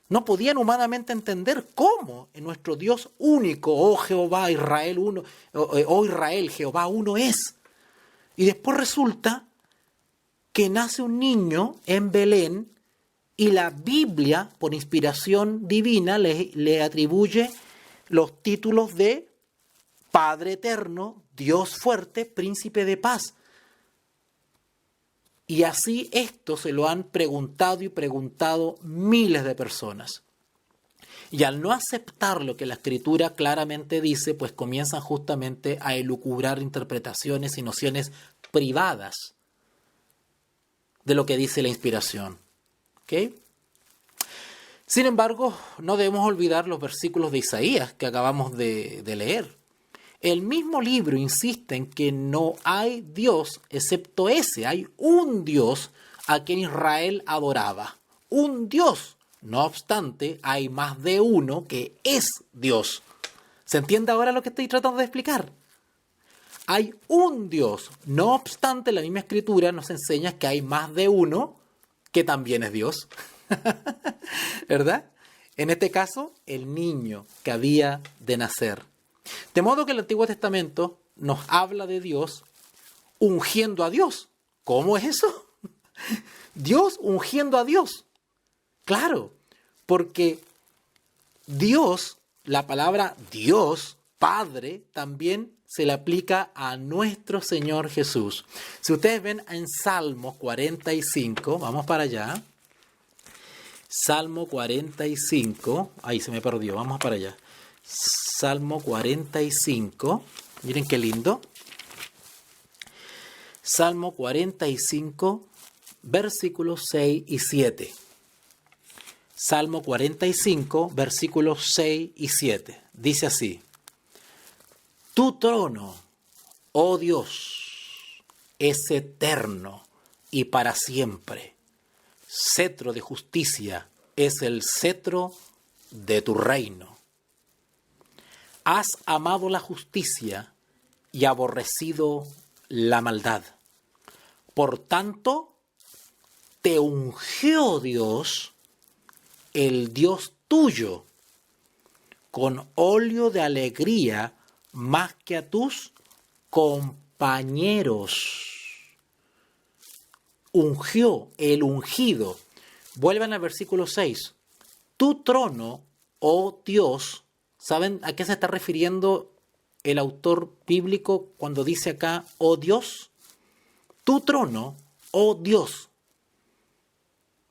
no podían humanamente entender cómo en nuestro Dios único, oh Jehová, Israel uno, oh Israel, Jehová uno es. Y después resulta que nace un niño en Belén y la Biblia, por inspiración divina, le atribuye los títulos de Padre eterno, Dios fuerte, príncipe de paz. Y así esto se lo han preguntado y preguntado miles de personas. Y al no aceptar lo que la Escritura claramente dice, pues comienzan justamente a elucubrar interpretaciones y nociones privadas de lo que dice la inspiración. ¿Ok? Sin embargo, no debemos olvidar los versículos de Isaías que acabamos de leer. El mismo libro insiste en que no hay Dios excepto ese. Hay un Dios a quien Israel adoraba. Un Dios. No obstante, hay más de uno que es Dios. ¿Se entiende ahora lo que estoy tratando de explicar? Hay un Dios. No obstante, la misma Escritura nos enseña que hay más de uno que también es Dios. ¿Verdad? En este caso, el niño que había de nacer. De modo que el Antiguo Testamento nos habla de Dios ungiendo a Dios. ¿Cómo es eso? Dios ungiendo a Dios. Claro, porque Dios, la palabra Dios, Padre, también se le aplica a nuestro Señor Jesús. Si ustedes ven en Salmo 45, vamos para allá. Salmo 45, ahí se me perdió, vamos para allá. Salmo 45, miren qué lindo. Salmo 45, versículos 6 y 7. Salmo 45, versículos 6 y 7. Dice así: Tu trono, oh Dios, es eterno y para siempre. Cetro de justicia es el cetro de tu reino. Has amado la justicia y aborrecido la maldad. Por tanto, te ungió Dios, el Dios tuyo, con óleo de alegría más que a tus compañeros. Ungió, el ungido. Vuelvan al versículo 6. Tu trono, oh Dios. ¿Saben a qué se está refiriendo el autor bíblico cuando dice acá, oh Dios? Tu trono, oh Dios.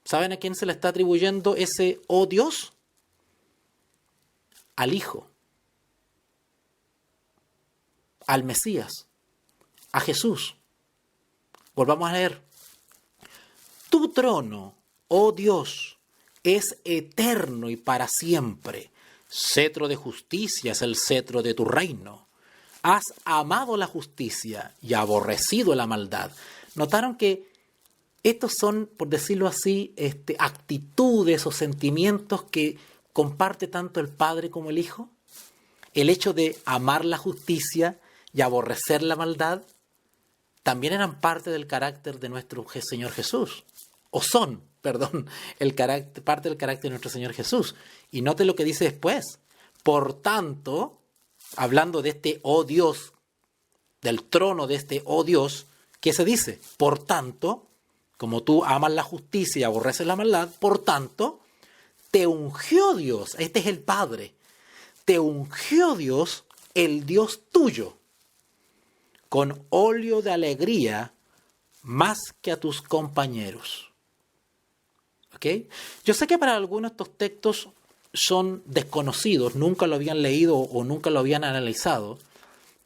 ¿Saben a quién se le está atribuyendo ese oh Dios? Al Hijo, al Mesías, a Jesús. Volvamos a leer. Tu trono, oh Dios, es eterno y para siempre. Cetro de justicia es el cetro de tu reino. Has amado la justicia y aborrecido la maldad. ¿Notaron que estos son, por decirlo así, actitudes o sentimientos que comparte tanto el Padre como el Hijo? El hecho de amar la justicia y aborrecer la maldad también eran parte del carácter de nuestro Señor Jesús. O son, perdón, parte del carácter de nuestro Señor Jesús. Y note lo que dice después. Por tanto, hablando de este oh Dios, del trono de este oh Dios, ¿qué se dice? Por tanto, como tú amas la justicia y aborreces la maldad, por tanto, te ungió Dios, este es el Padre, te ungió Dios, el Dios tuyo, con óleo de alegría más que a tus compañeros. ¿Ok? Yo sé que para algunos estos textos son desconocidos, nunca lo habían leído o nunca lo habían analizado,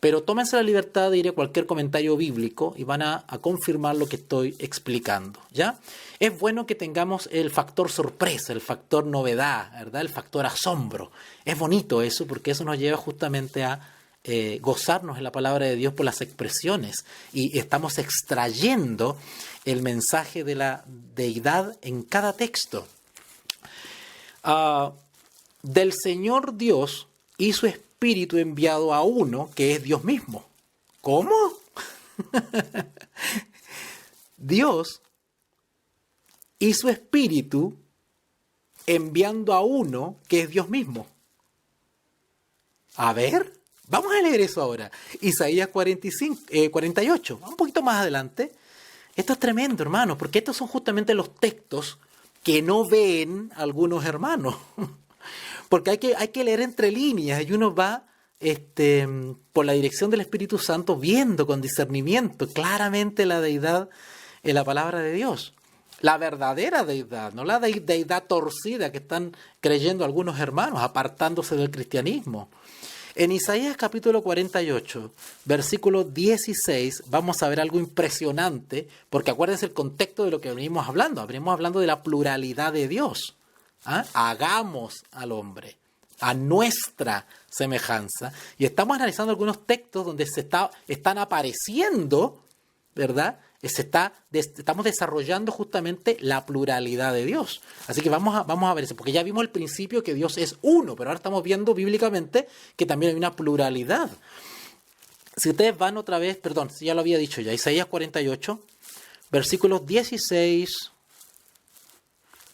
Pero tómense la libertad de ir a cualquier comentario bíblico y van a confirmar lo que estoy explicando, ¿ya? Es bueno que tengamos el factor sorpresa, el factor novedad, ¿verdad? El factor asombro. Es bonito eso porque eso nos lleva justamente a gozarnos en la palabra de Dios por las expresiones y estamos extrayendo el mensaje de la deidad en cada texto. Del Señor Dios y su Espíritu enviado a uno que es Dios mismo. ¿Cómo? Dios y su Espíritu enviando a uno que es Dios mismo. A ver, vamos a leer eso ahora. Isaías 48, un poquito más adelante. Esto es tremendo, hermanos, porque estos son justamente los textos que no ven algunos hermanos. Porque hay que leer entre líneas y uno va por la dirección del Espíritu Santo viendo con discernimiento claramente la deidad en la palabra de Dios. La verdadera deidad, no la deidad torcida que están creyendo algunos hermanos, apartándose del cristianismo. En Isaías capítulo 48, versículo 16, vamos a ver algo impresionante, porque acuérdense el contexto de lo que venimos hablando de la pluralidad de Dios. Hagamos al hombre a nuestra semejanza. Y estamos analizando algunos textos donde están apareciendo, ¿verdad? Estamos desarrollando justamente la pluralidad de Dios. Así que vamos a ver eso, porque ya vimos al principio que Dios es uno, pero ahora estamos viendo bíblicamente que también hay una pluralidad. Si ustedes van otra vez, perdón, si ya lo había dicho ya, Isaías 48, versículos 16,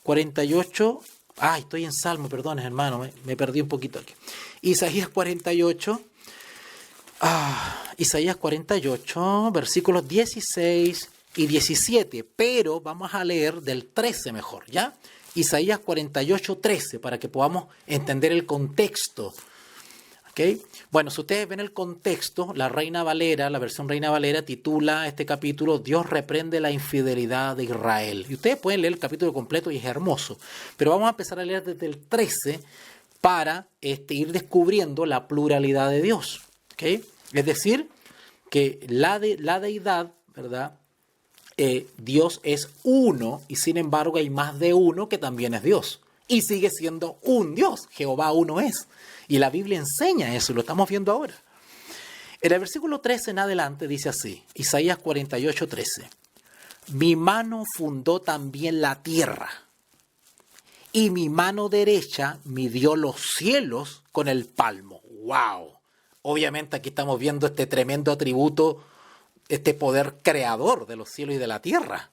48... estoy en Salmo, perdón, hermano, me perdí un poquito aquí. Isaías 48, versículos 16 y 17, pero vamos a leer del 13 mejor, ¿ya? Isaías 48, 13, para que podamos entender el contexto. ¿Okay? Bueno, si ustedes ven el contexto, la versión Reina Valera titula este capítulo Dios reprende la infidelidad de Israel. Y ustedes pueden leer el capítulo completo y es hermoso. Pero vamos a empezar a leer desde el 13 para ir descubriendo la pluralidad de Dios. ¿Okay? Es decir, que la deidad, ¿verdad? Dios es uno y sin embargo hay más de uno que también es Dios. Y sigue siendo un Dios. Jehová uno es. Y la Biblia enseña eso, lo estamos viendo ahora. En el versículo 13 en adelante dice así, Isaías 48, 13. Mi mano fundó también la tierra, y mi mano derecha midió los cielos con el palmo. ¡Wow! Obviamente aquí estamos viendo este tremendo atributo, este poder creador de los cielos y de la tierra.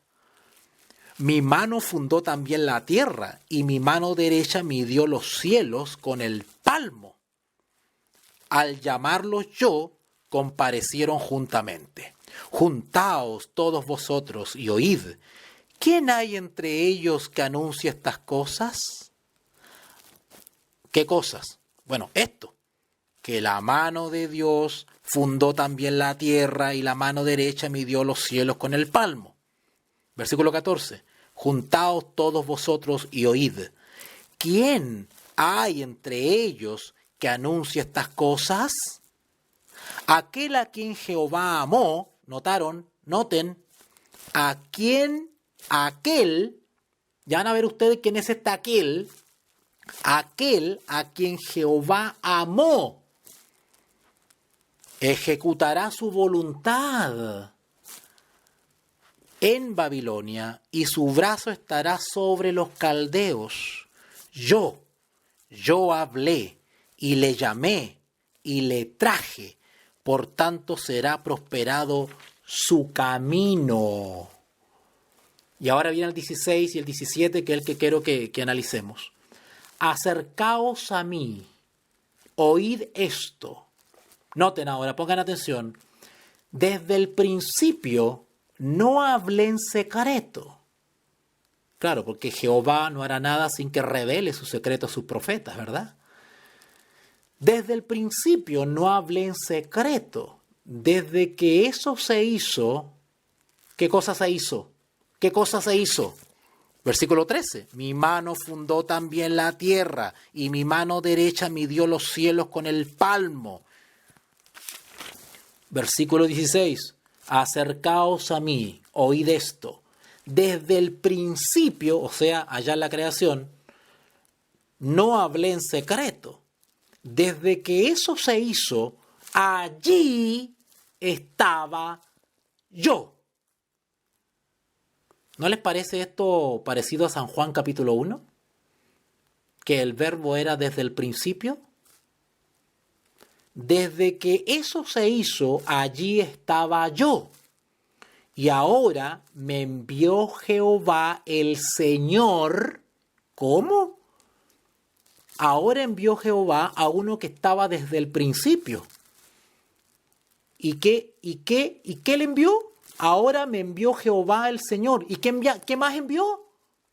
Mi mano fundó también la tierra, y mi mano derecha midió los cielos con el palmo. Al llamarlos yo, comparecieron juntamente. Juntaos todos vosotros y oíd. ¿Quién hay entre ellos que anuncie estas cosas? ¿Qué cosas? Bueno, esto, que la mano de Dios fundó también la tierra y la mano derecha midió los cielos con el palmo. Versículo 14. Juntaos todos vosotros y oíd. ¿Quién hay entre ellos que anuncie estas cosas? Aquel a quien Jehová amó, noten, aquel, ya van a ver ustedes quién es este aquel a quien Jehová amó, ejecutará su voluntad en Babilonia, y su brazo estará sobre los caldeos. Yo hablé, y le llamé, y le traje, por tanto será prosperado su camino. Y ahora viene el 16 y el 17, que es el que quiero que analicemos. Acercaos a mí, oíd esto. Noten ahora, pongan atención. Desde el principio no hablé en secreto. Claro, porque Jehová no hará nada sin que revele su secreto a sus profetas, ¿verdad? Desde el principio no hablé en secreto. Desde que eso se hizo, ¿qué cosa se hizo? ¿Qué cosa se hizo? Versículo 13. Mi mano fundó también la tierra, y mi mano derecha midió los cielos con el palmo. Versículo 16. Acercaos a mí, oíd esto. Desde el principio, o sea, allá en la creación, no hablé en secreto. Desde que eso se hizo, allí estaba yo. ¿No les parece esto parecido a San Juan capítulo 1? Que el verbo era desde el principio. Desde que eso se hizo, allí estaba yo. Y ahora me envió Jehová el Señor. ¿Cómo? Ahora envió Jehová a uno que estaba desde el principio. ¿Y qué le envió? Ahora me envió Jehová el Señor. ¿Y qué más envió?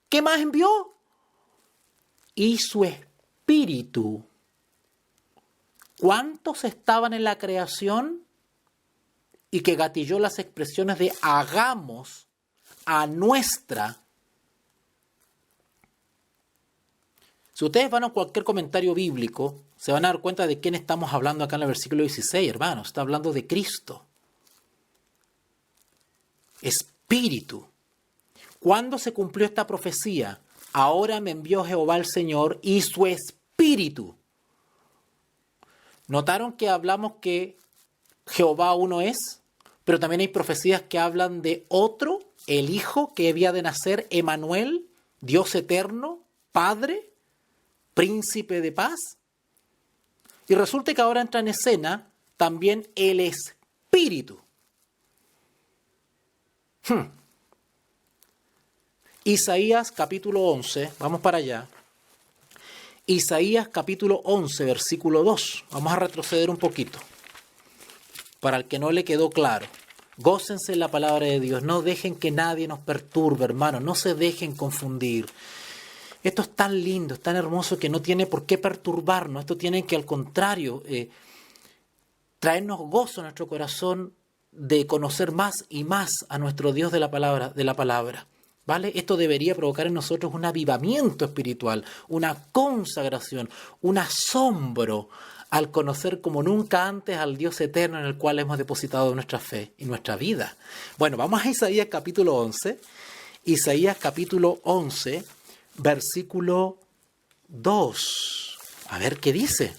¿Qué más envió? Y su Espíritu. ¿Cuántos estaban en la creación? Y que gatilló las expresiones de hagamos a nuestra. Si ustedes van a cualquier comentario bíblico, se van a dar cuenta de quién estamos hablando acá en el versículo 16, hermanos. Está hablando de Cristo. Espíritu. ¿Cuándo se cumplió esta profecía? Ahora me envió Jehová el Señor y su Espíritu. ¿Notaron que hablamos que Jehová uno es? Pero también hay profecías que hablan de otro, el Hijo que había de nacer, Emanuel, Dios eterno, Padre, Príncipe de paz. Y resulta que ahora entra en escena también el Espíritu. Isaías capítulo 11, vamos para allá. Isaías capítulo 11, versículo 2. Vamos a retroceder un poquito. Para el que no le quedó claro. Gócense en la palabra de Dios. No dejen que nadie nos perturbe, hermanos. No se dejen confundir. Esto es tan lindo, es tan hermoso que no tiene por qué perturbarnos. Esto tiene que, al contrario, traernos gozo a nuestro corazón de conocer más y más a nuestro Dios de la palabra. ¿Vale? Esto debería provocar en nosotros un avivamiento espiritual, una consagración, un asombro al conocer como nunca antes al Dios eterno en el cual hemos depositado nuestra fe y nuestra vida. Bueno, vamos a Isaías capítulo 11. Isaías capítulo 11, versículo 2. A ver qué dice.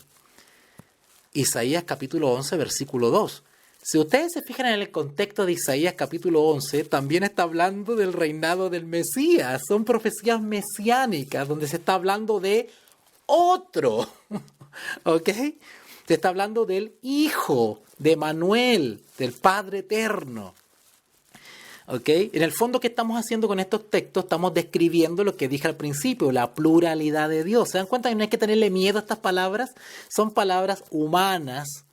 Isaías capítulo 11, versículo 2. Si ustedes se fijan en el contexto de Isaías capítulo 11, también está hablando del reinado del Mesías. Son profecías mesiánicas donde se está hablando de otro. ¿Ok? Se está hablando del Hijo, de Manuel, del Padre eterno. ¿Ok? En el fondo, ¿qué estamos haciendo con estos textos? Estamos describiendo lo que dije al principio, la pluralidad de Dios. ¿Se dan cuenta que no hay que tenerle miedo a estas palabras? Son palabras humanas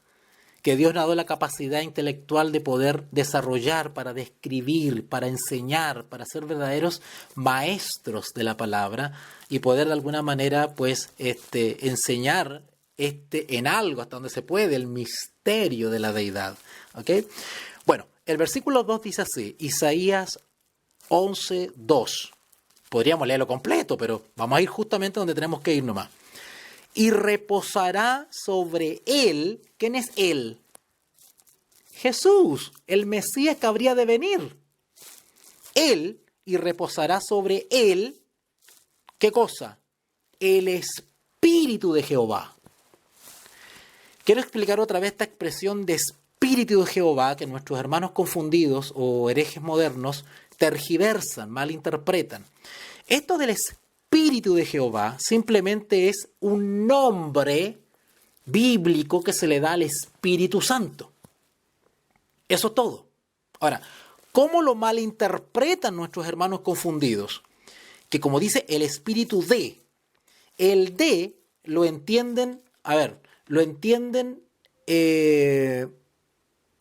que Dios nos ha dado la capacidad intelectual de poder desarrollar para describir, para enseñar, para ser verdaderos maestros de la palabra y poder de alguna manera pues enseñar en algo hasta donde se puede el misterio de la deidad. ¿Ok? Bueno, el versículo 2 dice así, Isaías 11, 2. Podríamos leerlo completo, pero vamos a ir justamente donde tenemos que ir nomás. Y reposará sobre él. ¿Quién es él? Jesús, el Mesías que habría de venir. Él, y reposará sobre él, ¿qué cosa? El Espíritu de Jehová. Quiero explicar otra vez esta expresión de Espíritu de Jehová que nuestros hermanos confundidos o herejes modernos tergiversan, malinterpretan. Esto del Espíritu de Jehová simplemente es un nombre bíblico que se le da al Espíritu Santo. Eso es todo. Ahora, ¿cómo lo malinterpretan nuestros hermanos confundidos? Que como dice el Espíritu de, el de lo entienden,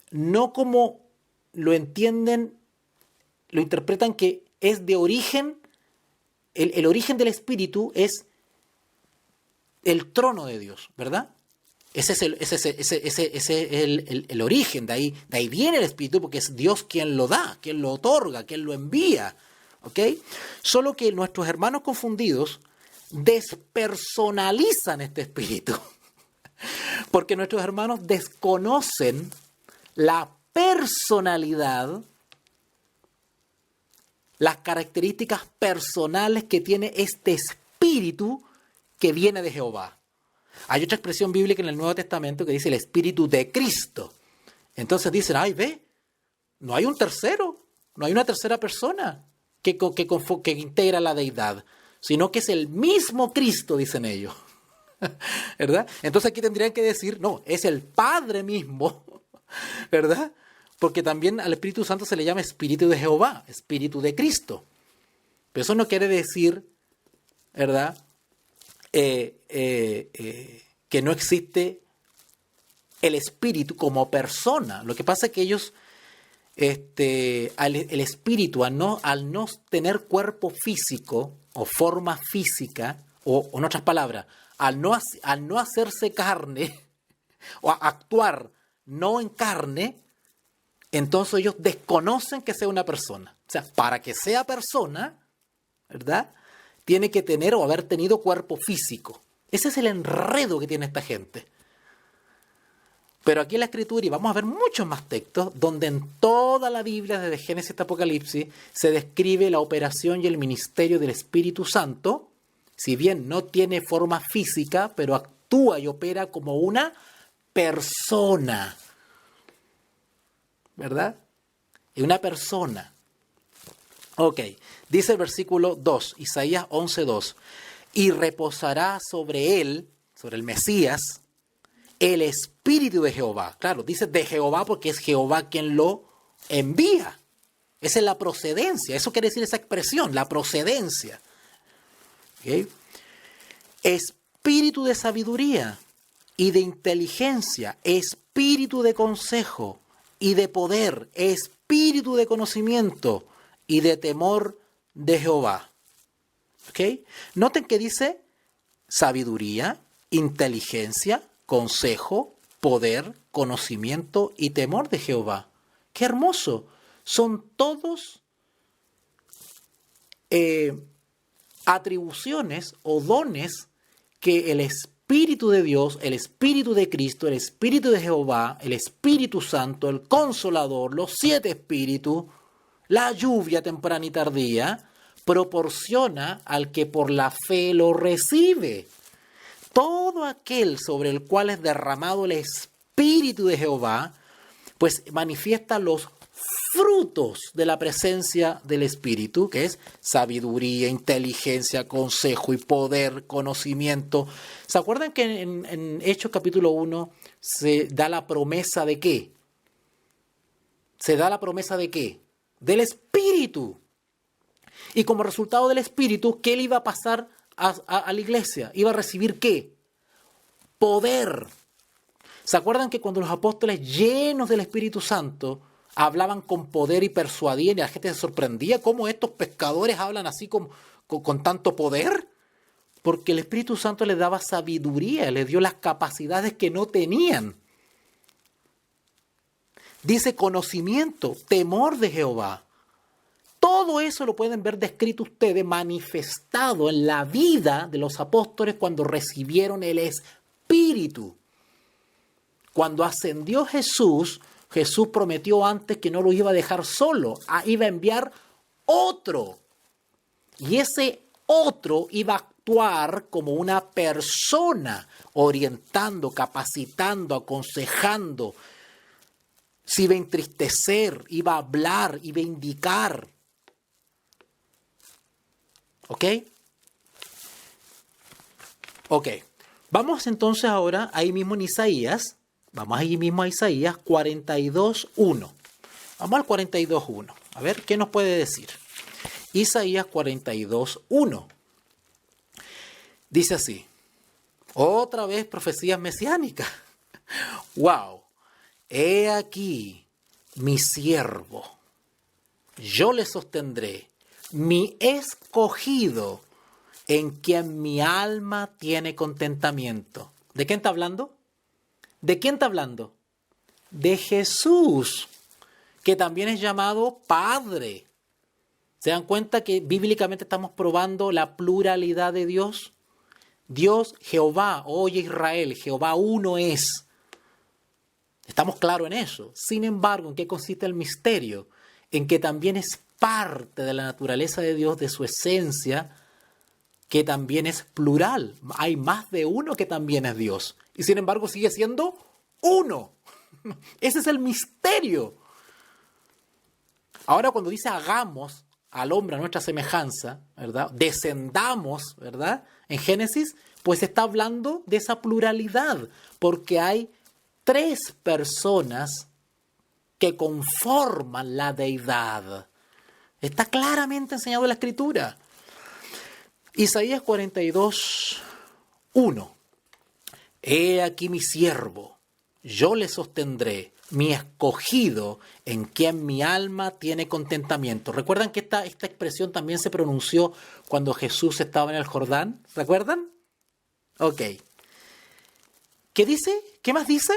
no como lo entienden, lo interpretan que es de origen. El origen del Espíritu es el trono de Dios, ¿verdad? Ese es el origen, de ahí viene el Espíritu, porque es Dios quien lo da, quien lo otorga, quien lo envía. ¿Ok? Solo que nuestros hermanos confundidos despersonalizan este Espíritu, porque nuestros hermanos desconocen la personalidad, las características personales que tiene este espíritu que viene de Jehová. Hay otra expresión bíblica en el Nuevo Testamento que dice el espíritu de Cristo. Entonces dicen, ay, ve, no hay un tercero, no hay una tercera persona que integra la deidad, sino que es el mismo Cristo, dicen ellos. ¿Verdad? Entonces aquí tendrían que decir, no, es el Padre mismo, ¿verdad? Porque también al Espíritu Santo se le llama Espíritu de Jehová, Espíritu de Cristo. Pero eso no quiere decir, ¿verdad? Que no existe el Espíritu como persona. Lo que pasa es que ellos, el Espíritu, al no tener cuerpo físico o forma física, o en otras palabras, al no hacerse carne o actuar no en carne, entonces ellos desconocen que sea una persona. O sea, para que sea persona, ¿verdad?, tiene que tener o haber tenido cuerpo físico. Ese es el enredo que tiene esta gente. Pero aquí en la Escritura, y vamos a ver muchos más textos, donde en toda la Biblia, desde Génesis hasta Apocalipsis, se describe la operación y el ministerio del Espíritu Santo, si bien no tiene forma física, pero actúa y opera como una persona. ¿Verdad? Es una persona. Ok, dice el versículo 2, Isaías 11:2, y reposará sobre él, sobre el Mesías, el Espíritu de Jehová. Claro, dice de Jehová porque es Jehová quien lo envía. Esa es la procedencia, eso quiere decir esa expresión, la procedencia. ¿Okay? Espíritu de sabiduría y de inteligencia, espíritu de consejo y de poder, espíritu de conocimiento y de temor de Jehová. ¿Okay? Noten que dice sabiduría, inteligencia, consejo, poder, conocimiento y temor de Jehová. ¡Qué hermoso! Son todos atribuciones o dones que el Espíritu de Dios, el Espíritu de Cristo, el Espíritu de Jehová, el Espíritu Santo, el Consolador, los 7 Espíritus, la lluvia temprana y tardía, proporciona al que por la fe lo recibe. Todo aquel sobre el cual es derramado el Espíritu de Jehová, pues manifiesta los frutos de la presencia del Espíritu, que es sabiduría, inteligencia, consejo y poder, conocimiento. ¿Se acuerdan que en Hechos capítulo 1 se da la promesa de qué? ¿Se da la promesa de qué? Del Espíritu. Y como resultado del Espíritu, ¿qué le iba a pasar a la iglesia? ¿Iba a recibir qué? Poder. ¿Se acuerdan que cuando los apóstoles llenos del Espíritu Santo hablaban con poder y persuadían y la gente se sorprendía cómo estos pescadores hablan así con tanto poder? Porque el Espíritu Santo les daba sabiduría, les dio las capacidades que no tenían. Dice conocimiento, temor de Jehová. Todo eso lo pueden ver descrito ustedes, manifestado en la vida de los apóstoles cuando recibieron el Espíritu. Cuando ascendió Jesús, Jesús prometió antes que no lo iba a dejar solo, iba a enviar otro. Y ese otro iba a actuar como una persona, orientando, capacitando, aconsejando. Se iba a entristecer, iba a hablar, iba a indicar. ¿Ok? Ok. Vamos entonces ahora ahí mismo en Isaías. Vamos ahí mismo a Isaías 42:1. Vamos al 42:1. A ver, ¿qué nos puede decir? Isaías 42:1. Dice así. Otra vez profecías mesiánicas. ¡Wow! He aquí mi siervo. Yo le sostendré. Mi escogido, en quien mi alma tiene contentamiento. ¿De quién está hablando? ¿De quién está hablando? De Jesús, que también es llamado Padre. ¿Se dan cuenta que bíblicamente estamos probando la pluralidad de Dios? Dios, Jehová, oye Israel, Jehová uno es. Estamos claros en eso. Sin embargo, ¿en qué consiste el misterio? En que también es parte de la naturaleza de Dios, de su esencia, que también es plural. Hay más de uno que también es Dios. Y sin embargo sigue siendo uno. Ese es el misterio. Ahora cuando dice hagamos al hombre a nuestra semejanza, ¿verdad? Descendamos, ¿verdad? En Génesis, pues está hablando de esa pluralidad, porque hay 3 personas que conforman la deidad. Está claramente enseñado en la Escritura. Isaías 42, 1. He aquí mi siervo, yo le sostendré, mi escogido, en quien mi alma tiene contentamiento. ¿Recuerdan que esta expresión también se pronunció cuando Jesús estaba en el Jordán? ¿Recuerdan? Ok. ¿Qué dice? ¿Qué más dice?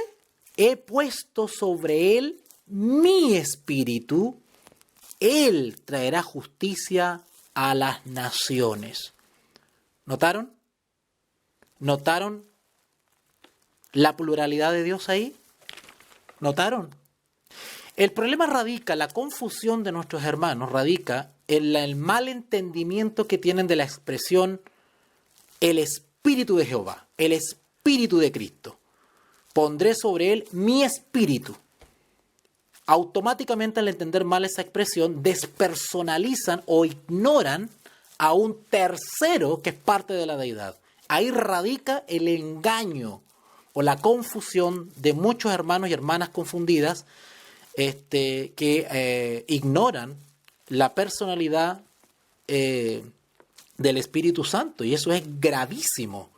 He puesto sobre él mi espíritu, él traerá justicia a las naciones. ¿Notaron? ¿Notaron la pluralidad de Dios ahí? ¿Notaron? El problema radica, la confusión de nuestros hermanos radica en el mal entendimiento que tienen de la expresión el Espíritu de Jehová, el Espíritu de Cristo. Pondré sobre él mi espíritu. Automáticamente al entender mal esa expresión, despersonalizan o ignoran a un tercero que es parte de la deidad. Ahí radica el engaño o la confusión de muchos hermanos y hermanas confundidas que ignoran la personalidad del Espíritu Santo, y eso es gravísimo.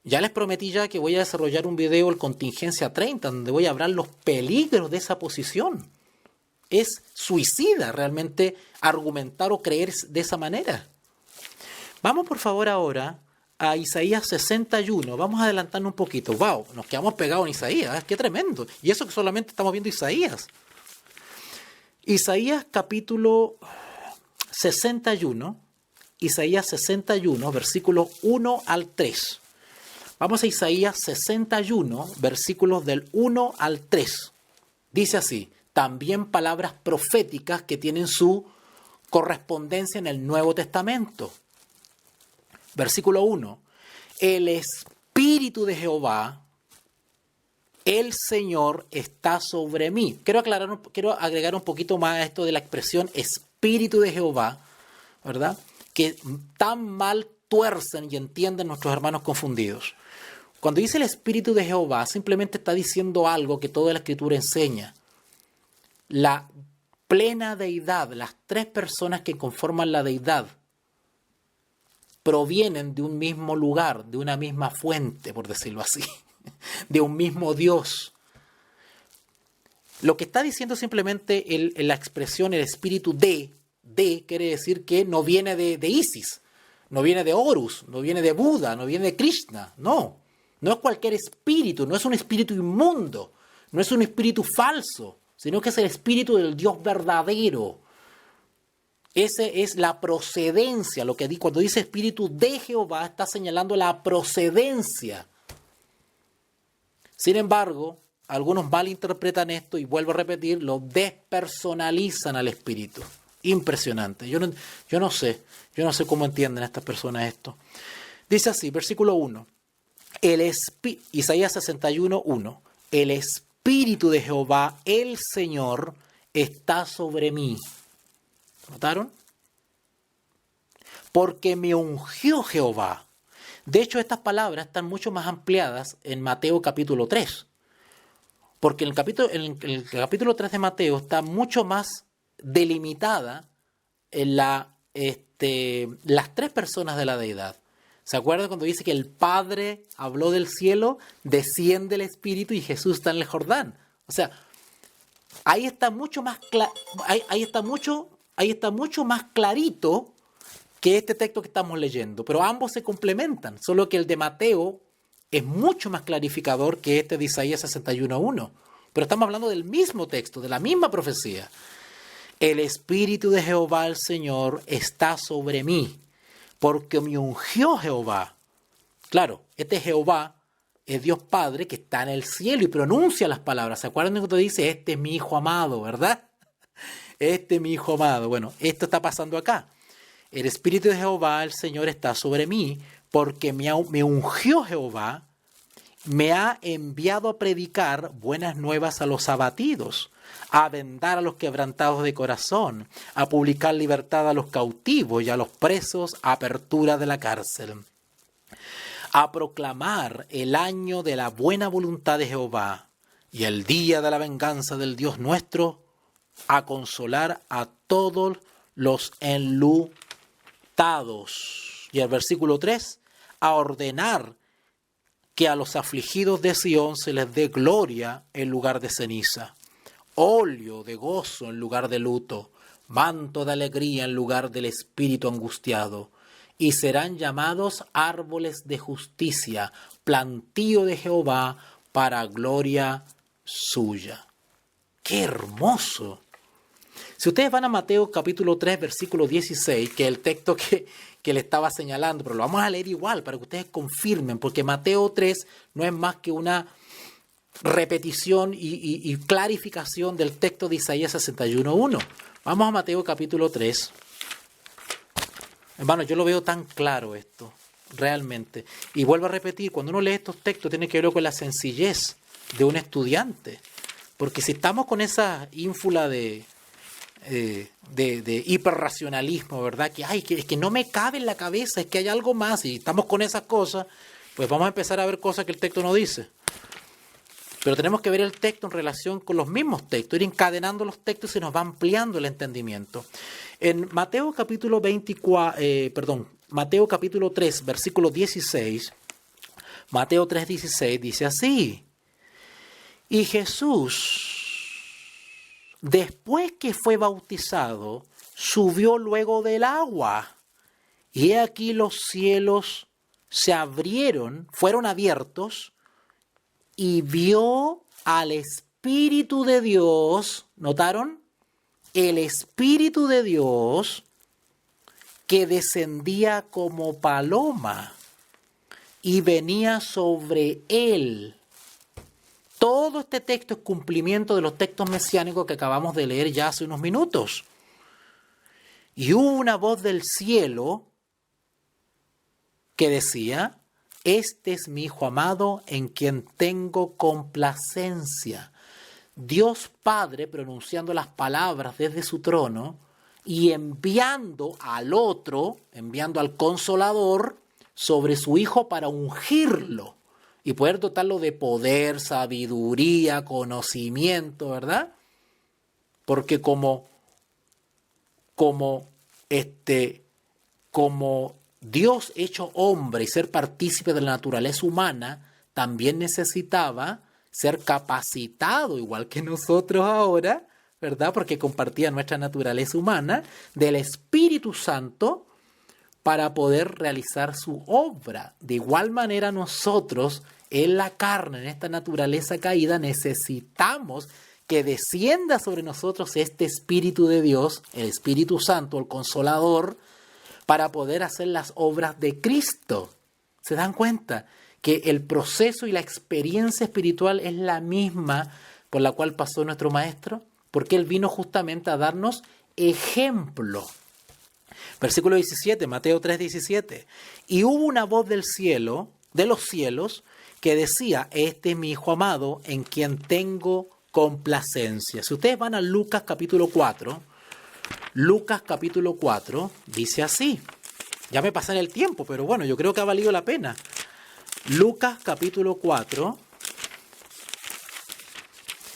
Ya les prometí ya que voy a desarrollar un video, el Contingencia 30, donde voy a hablar los peligros de esa posición. Es suicida realmente argumentar o creer de esa manera. Vamos por favor ahora a Isaías 61. Vamos a adelantarnos un poquito. ¡Wow! Nos quedamos pegados en Isaías. ¡Qué tremendo! Y eso que solamente estamos viendo Isaías. Isaías capítulo 61. Isaías 61, versículos 1 al 3. Vamos a Isaías 61, versículos del 1 al 3. Dice así: también palabras proféticas que tienen su correspondencia en el Nuevo Testamento. Versículo 1. El Espíritu de Jehová, el Señor, está sobre mí. Quiero agregar un poquito más a esto de la expresión Espíritu de Jehová, ¿verdad? Que tan mal tuercen y entienden nuestros hermanos confundidos. Cuando dice el Espíritu de Jehová, simplemente está diciendo algo que toda la Escritura enseña. La plena deidad, las 3 personas que conforman la deidad, provienen de un mismo lugar, de una misma fuente, por decirlo así, de un mismo Dios. Lo que está diciendo simplemente la expresión el espíritu de quiere decir que no viene de Isis, no viene de Horus, no viene de Buda, no viene de Krishna, no es cualquier espíritu, no es un espíritu inmundo, no es un espíritu falso, sino que es el espíritu del Dios verdadero. Esa es la procedencia. Cuando dice Espíritu de Jehová, está señalando la procedencia. Sin embargo, algunos malinterpretan esto y vuelvo a repetir, lo despersonalizan al Espíritu. Impresionante. Yo no sé cómo entienden estas personas esto. Dice así, versículo 1. Isaías 61, 1. El Espíritu de Jehová, el Señor, está sobre mí. ¿Notaron? Porque me ungió Jehová. De hecho, estas palabras están mucho más ampliadas en Mateo capítulo 3. Porque en el capítulo 3 de Mateo está mucho más delimitada en las 3 personas de la deidad. ¿Se acuerdan cuando dice que el Padre habló del cielo, desciende el Espíritu y Jesús está en el Jordán? O sea, ahí está mucho más ahí está mucho más clarito que este texto que estamos leyendo, pero ambos se complementan, solo que el de Mateo es mucho más clarificador que este de Isaías 61:1. Pero estamos hablando del mismo texto, de la misma profecía. El Espíritu de Jehová el Señor está sobre mí, porque me ungió Jehová. Claro, este Jehová es Dios Padre que está en el cielo y pronuncia las palabras. ¿Se acuerdan cuando dice, este es mi Hijo amado, verdad? Este es mi Hijo amado. Bueno, esto está pasando acá. El Espíritu de Jehová, el Señor, está sobre mí, porque me ungió Jehová, me ha enviado a predicar buenas nuevas a los abatidos, a vendar a los quebrantados de corazón, a publicar libertad a los cautivos y a los presos, apertura de la cárcel, a proclamar el año de la buena voluntad de Jehová y el día de la venganza del Dios nuestro, a consolar a todos los enlutados. Y el versículo 3, a ordenar que a los afligidos de Sión se les dé gloria en lugar de ceniza, óleo de gozo en lugar de luto, manto de alegría en lugar del espíritu angustiado, y serán llamados árboles de justicia, plantío de Jehová para gloria suya. ¡Qué hermoso! Si ustedes van a Mateo capítulo 3, versículo 16, que es el texto que le estaba señalando, pero lo vamos a leer igual para que ustedes confirmen, porque Mateo 3 no es más que una repetición y clarificación del texto de Isaías 61.1. Vamos a Mateo capítulo 3. Hermano, yo lo veo tan claro esto, realmente. Y vuelvo a repetir, cuando uno lee estos textos tiene que verlo con la sencillez de un estudiante. Porque si estamos con esa ínfula de hiperracionalismo, ¿verdad? Es que no me cabe en la cabeza, es que hay algo más, y estamos con esas cosas, pues vamos a empezar a ver cosas que el texto no dice. Pero tenemos que ver el texto en relación con los mismos textos, ir encadenando los textos y se nos va ampliando el entendimiento. En Mateo capítulo 3, versículo 16, Mateo 3:16 dice así: y Jesús, después que fue bautizado, subió luego del agua, y he aquí los cielos se abrieron, fueron abiertos, y vio al Espíritu de Dios, ¿notaron? El Espíritu de Dios que descendía como paloma y venía sobre él. Todo este texto es cumplimiento de los textos mesiánicos que acabamos de leer ya hace unos minutos. Y hubo una voz del cielo que decía: este es mi Hijo amado en quien tengo complacencia. Dios Padre pronunciando las palabras desde su trono y enviando al otro, enviando al Consolador sobre su Hijo para ungirlo y poder dotarlo de poder, sabiduría, conocimiento, ¿verdad? Porque como Dios hecho hombre y ser partícipe de la naturaleza humana, también necesitaba ser capacitado, igual que nosotros ahora, ¿verdad? Porque compartía nuestra naturaleza humana, del Espíritu Santo para poder realizar su obra. De igual manera nosotros, en la carne, en esta naturaleza caída, necesitamos que descienda sobre nosotros este Espíritu de Dios, el Espíritu Santo, el Consolador, para poder hacer las obras de Cristo. ¿Se dan cuenta? Que el proceso y la experiencia espiritual es la misma por la cual pasó nuestro Maestro, porque Él vino justamente a darnos ejemplo. Versículo 17, Mateo 3:17. Y hubo una voz del cielo, de los cielos, que decía: este es mi Hijo amado, en quien tengo complacencia. Si ustedes van a Lucas capítulo 4, dice así. Ya me pasé en el tiempo, pero bueno, yo creo que ha valido la pena. Lucas capítulo 4.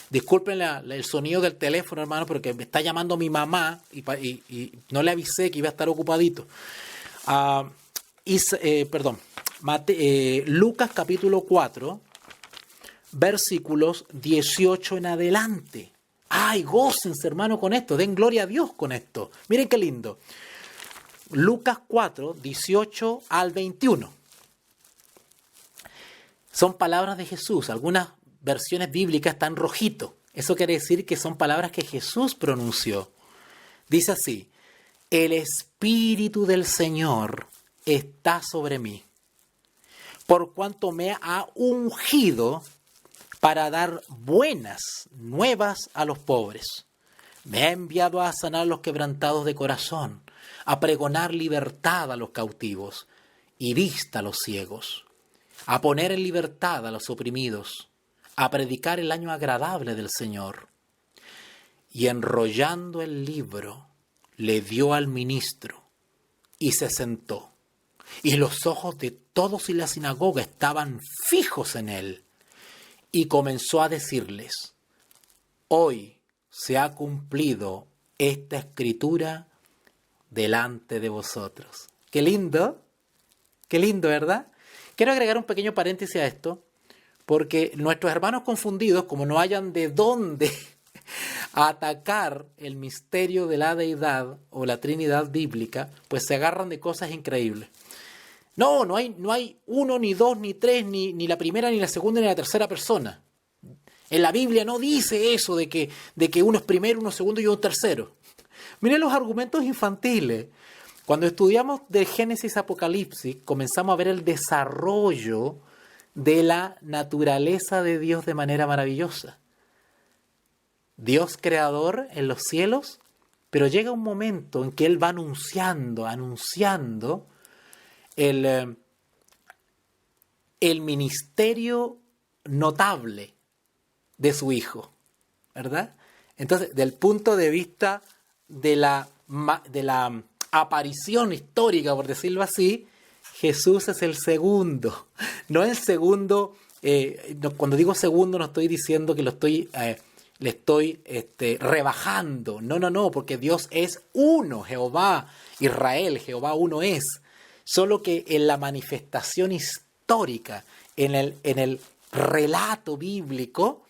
Disculpen el sonido del teléfono, hermano, porque me está llamando mi mamá y no le avisé que iba a estar ocupadito. Lucas capítulo 4, versículos 18 en adelante. ¡Ay, gócense, hermano, con esto! Den gloria a Dios con esto. Miren qué lindo. Lucas 4, 18 al 21. Son palabras de Jesús. Algunas versiones bíblicas están rojito. Eso quiere decir que son palabras que Jesús pronunció. Dice así: el Espíritu del Señor está sobre mí, por cuanto me ha ungido para dar buenas nuevas a los pobres. Me ha enviado a sanar a los quebrantados de corazón, a pregonar libertad a los cautivos y vista a los ciegos, a poner en libertad a los oprimidos, a predicar el año agradable del Señor. Y enrollando el libro, le dio al ministro y se sentó. Y los ojos de todos en la sinagoga estaban fijos en él. Y comenzó a decirles: hoy se ha cumplido esta escritura delante de vosotros. Qué lindo, ¿verdad? Quiero agregar un pequeño paréntesis a esto, porque nuestros hermanos confundidos, como no hayan de dónde atacar el misterio de la deidad o la Trinidad bíblica, pues se agarran de cosas increíbles. No hay uno, ni dos, ni tres, ni la primera, ni la segunda, ni la tercera persona. En la Biblia no dice eso de que uno es primero, uno segundo y uno tercero. Miren los argumentos infantiles. Cuando estudiamos de Génesis a Apocalipsis, comenzamos a ver el desarrollo de la naturaleza de Dios de manera maravillosa. Dios creador en los cielos, pero llega un momento en que Él va anunciando el ministerio notable de su Hijo, ¿verdad? Entonces, del punto de vista de la aparición histórica, por decirlo así, Jesús es el segundo. No el segundo, cuando digo segundo no estoy diciendo que le estoy rebajando. No, porque Dios es uno, Jehová, Israel, Jehová uno es. Solo que en la manifestación histórica, en el relato bíblico,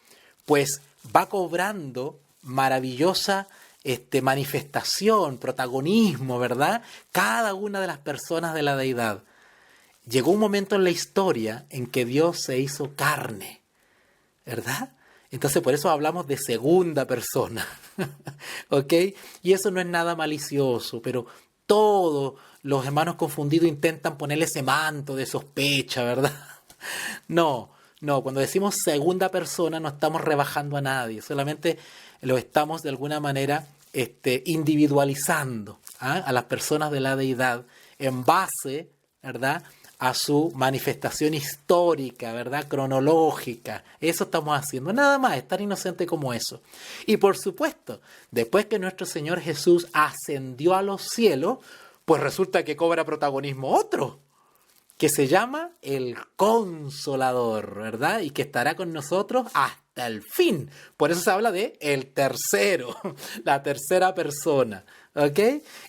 pues va cobrando maravillosa manifestación, protagonismo, ¿verdad? Cada una de las personas de la deidad. Llegó un momento en la historia en que Dios se hizo carne, ¿verdad? Entonces por eso hablamos de segunda persona, ¿ok? Y eso no es nada malicioso, pero todos los hermanos confundidos intentan ponerle ese manto de sospecha, ¿verdad? No, cuando decimos segunda persona no estamos rebajando a nadie, solamente lo estamos de alguna manera individualizando a las personas de la deidad en base, ¿verdad?, a su manifestación histórica, ¿verdad?, cronológica. Eso estamos haciendo, nada más, es tan inocente como eso. Y por supuesto, después que nuestro Señor Jesús ascendió a los cielos, pues resulta que cobra protagonismo otro, que se llama el Consolador, ¿verdad? Y que estará con nosotros hasta el fin. Por eso se habla de el tercero, la tercera persona, ¿ok?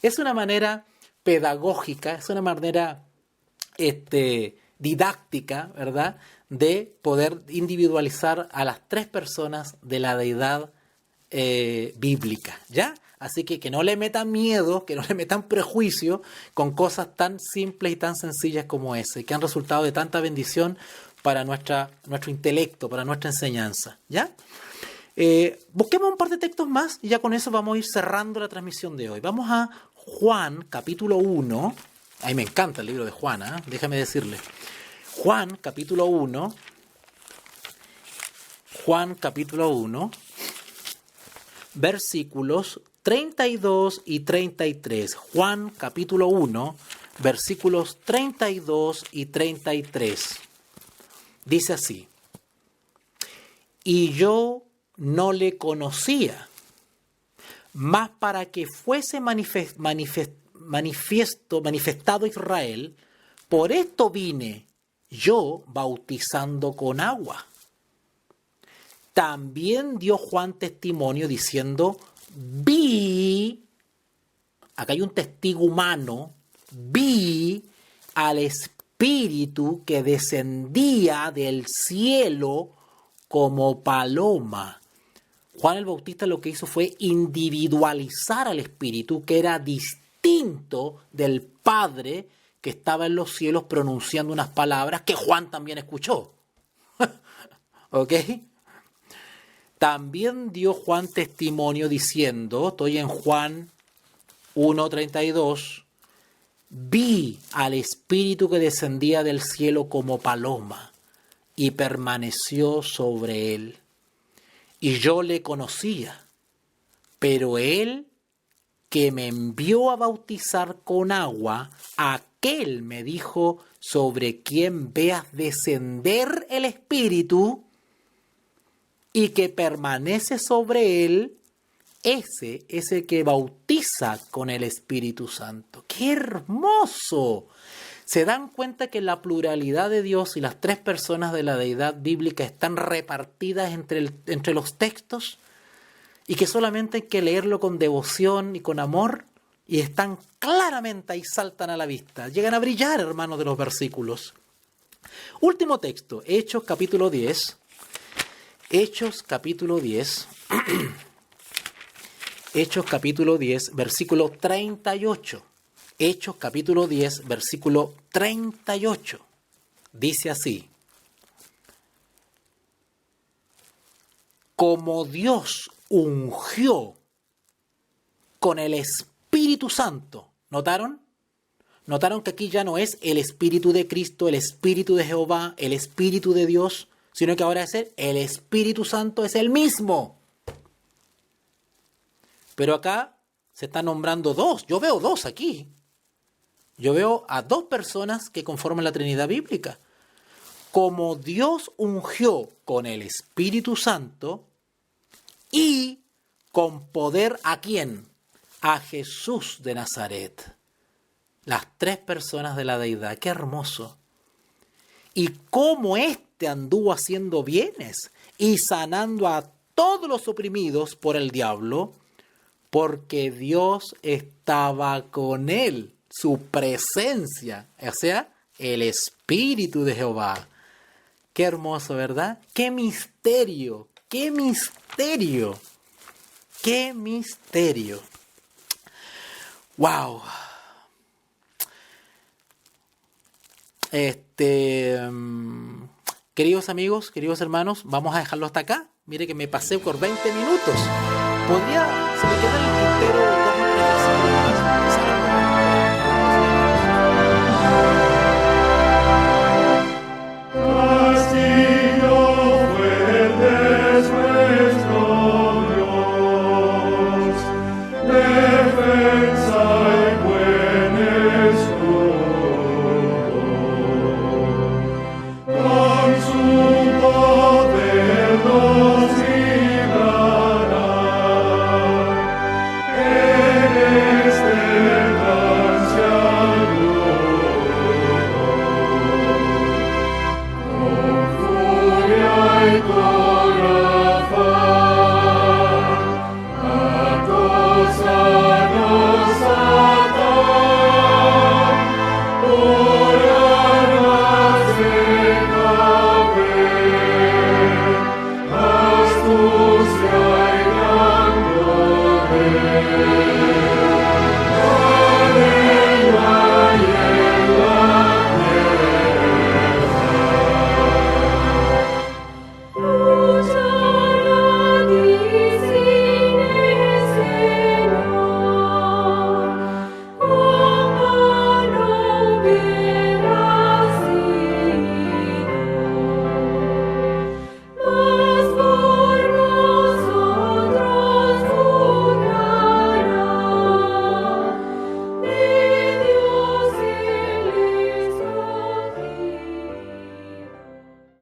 Es una manera pedagógica, es una manera didáctica, ¿verdad?, de poder individualizar a las tres personas de la deidad bíblica, ¿ya? Así que no le metan miedo, que no le metan prejuicio con cosas tan simples y tan sencillas como ese, que han resultado de tanta bendición para nuestro intelecto, para nuestra enseñanza, ¿ya? Busquemos un par de textos más y ya con eso vamos a ir cerrando la transmisión de hoy. Vamos a Juan, capítulo 1. A mí me encanta el libro de Juan, ¿eh? Déjame decirle. Juan, capítulo 1. Juan, capítulo 1. Versículos 32 y 33. Juan, capítulo 1, versículos 32 y 33. Dice así: y yo no le conocía, mas para que fuese manifestado Israel, por esto vine yo bautizando con agua. También dio Juan testimonio diciendo: vi, acá hay un testigo humano, vi al Espíritu que descendía del cielo como paloma. Juan el Bautista lo que hizo fue individualizar al Espíritu, que era distinto del Padre que estaba en los cielos pronunciando unas palabras que Juan también escuchó. ¿Ok? También dio Juan testimonio diciendo, estoy en Juan 1:32, vi al Espíritu que descendía del cielo como paloma y permaneció sobre él. Y yo le conocía, pero él que me envió a bautizar con agua, aquel me dijo: sobre quien veas descender el Espíritu y que permanece sobre él, ese es el que bautiza con el Espíritu Santo. ¡Qué hermoso! ¿Se dan cuenta que la pluralidad de Dios y las tres personas de la deidad bíblica están repartidas entre los textos? Y que solamente hay que leerlo con devoción y con amor, y están claramente ahí, saltan a la vista. Llegan a brillar, hermanos, de los versículos. Último texto, Hechos capítulo 10. Hechos capítulo 10. Hechos capítulo 10, versículo 38. Hechos capítulo 10, versículo 38. Dice así: como Dios ungió con el Espíritu Santo. ¿Notaron? ¿Notaron que aquí ya no es el Espíritu de Cristo, el Espíritu de Jehová, el Espíritu de Dios, sino que ahora es el Espíritu Santo, es el mismo? Pero acá se están nombrando dos. Yo veo dos aquí. Yo veo a dos personas que conforman la Trinidad bíblica. Como Dios ungió con el Espíritu Santo y con poder, ¿a quién? A Jesús de Nazaret. Las tres personas de la deidad. ¡Qué hermoso! Y cómo éste anduvo haciendo bienes y sanando a todos los oprimidos por el diablo, porque Dios estaba con él, su presencia, o sea, el Espíritu de Jehová. Qué hermoso, ¿verdad? ¡Qué misterio! ¡Qué misterio! ¡Qué misterio! ¡Wow! Queridos amigos, queridos hermanos, vamos a dejarlo hasta acá. Mire que me pasé por 20 minutos. Se me queda en el tintero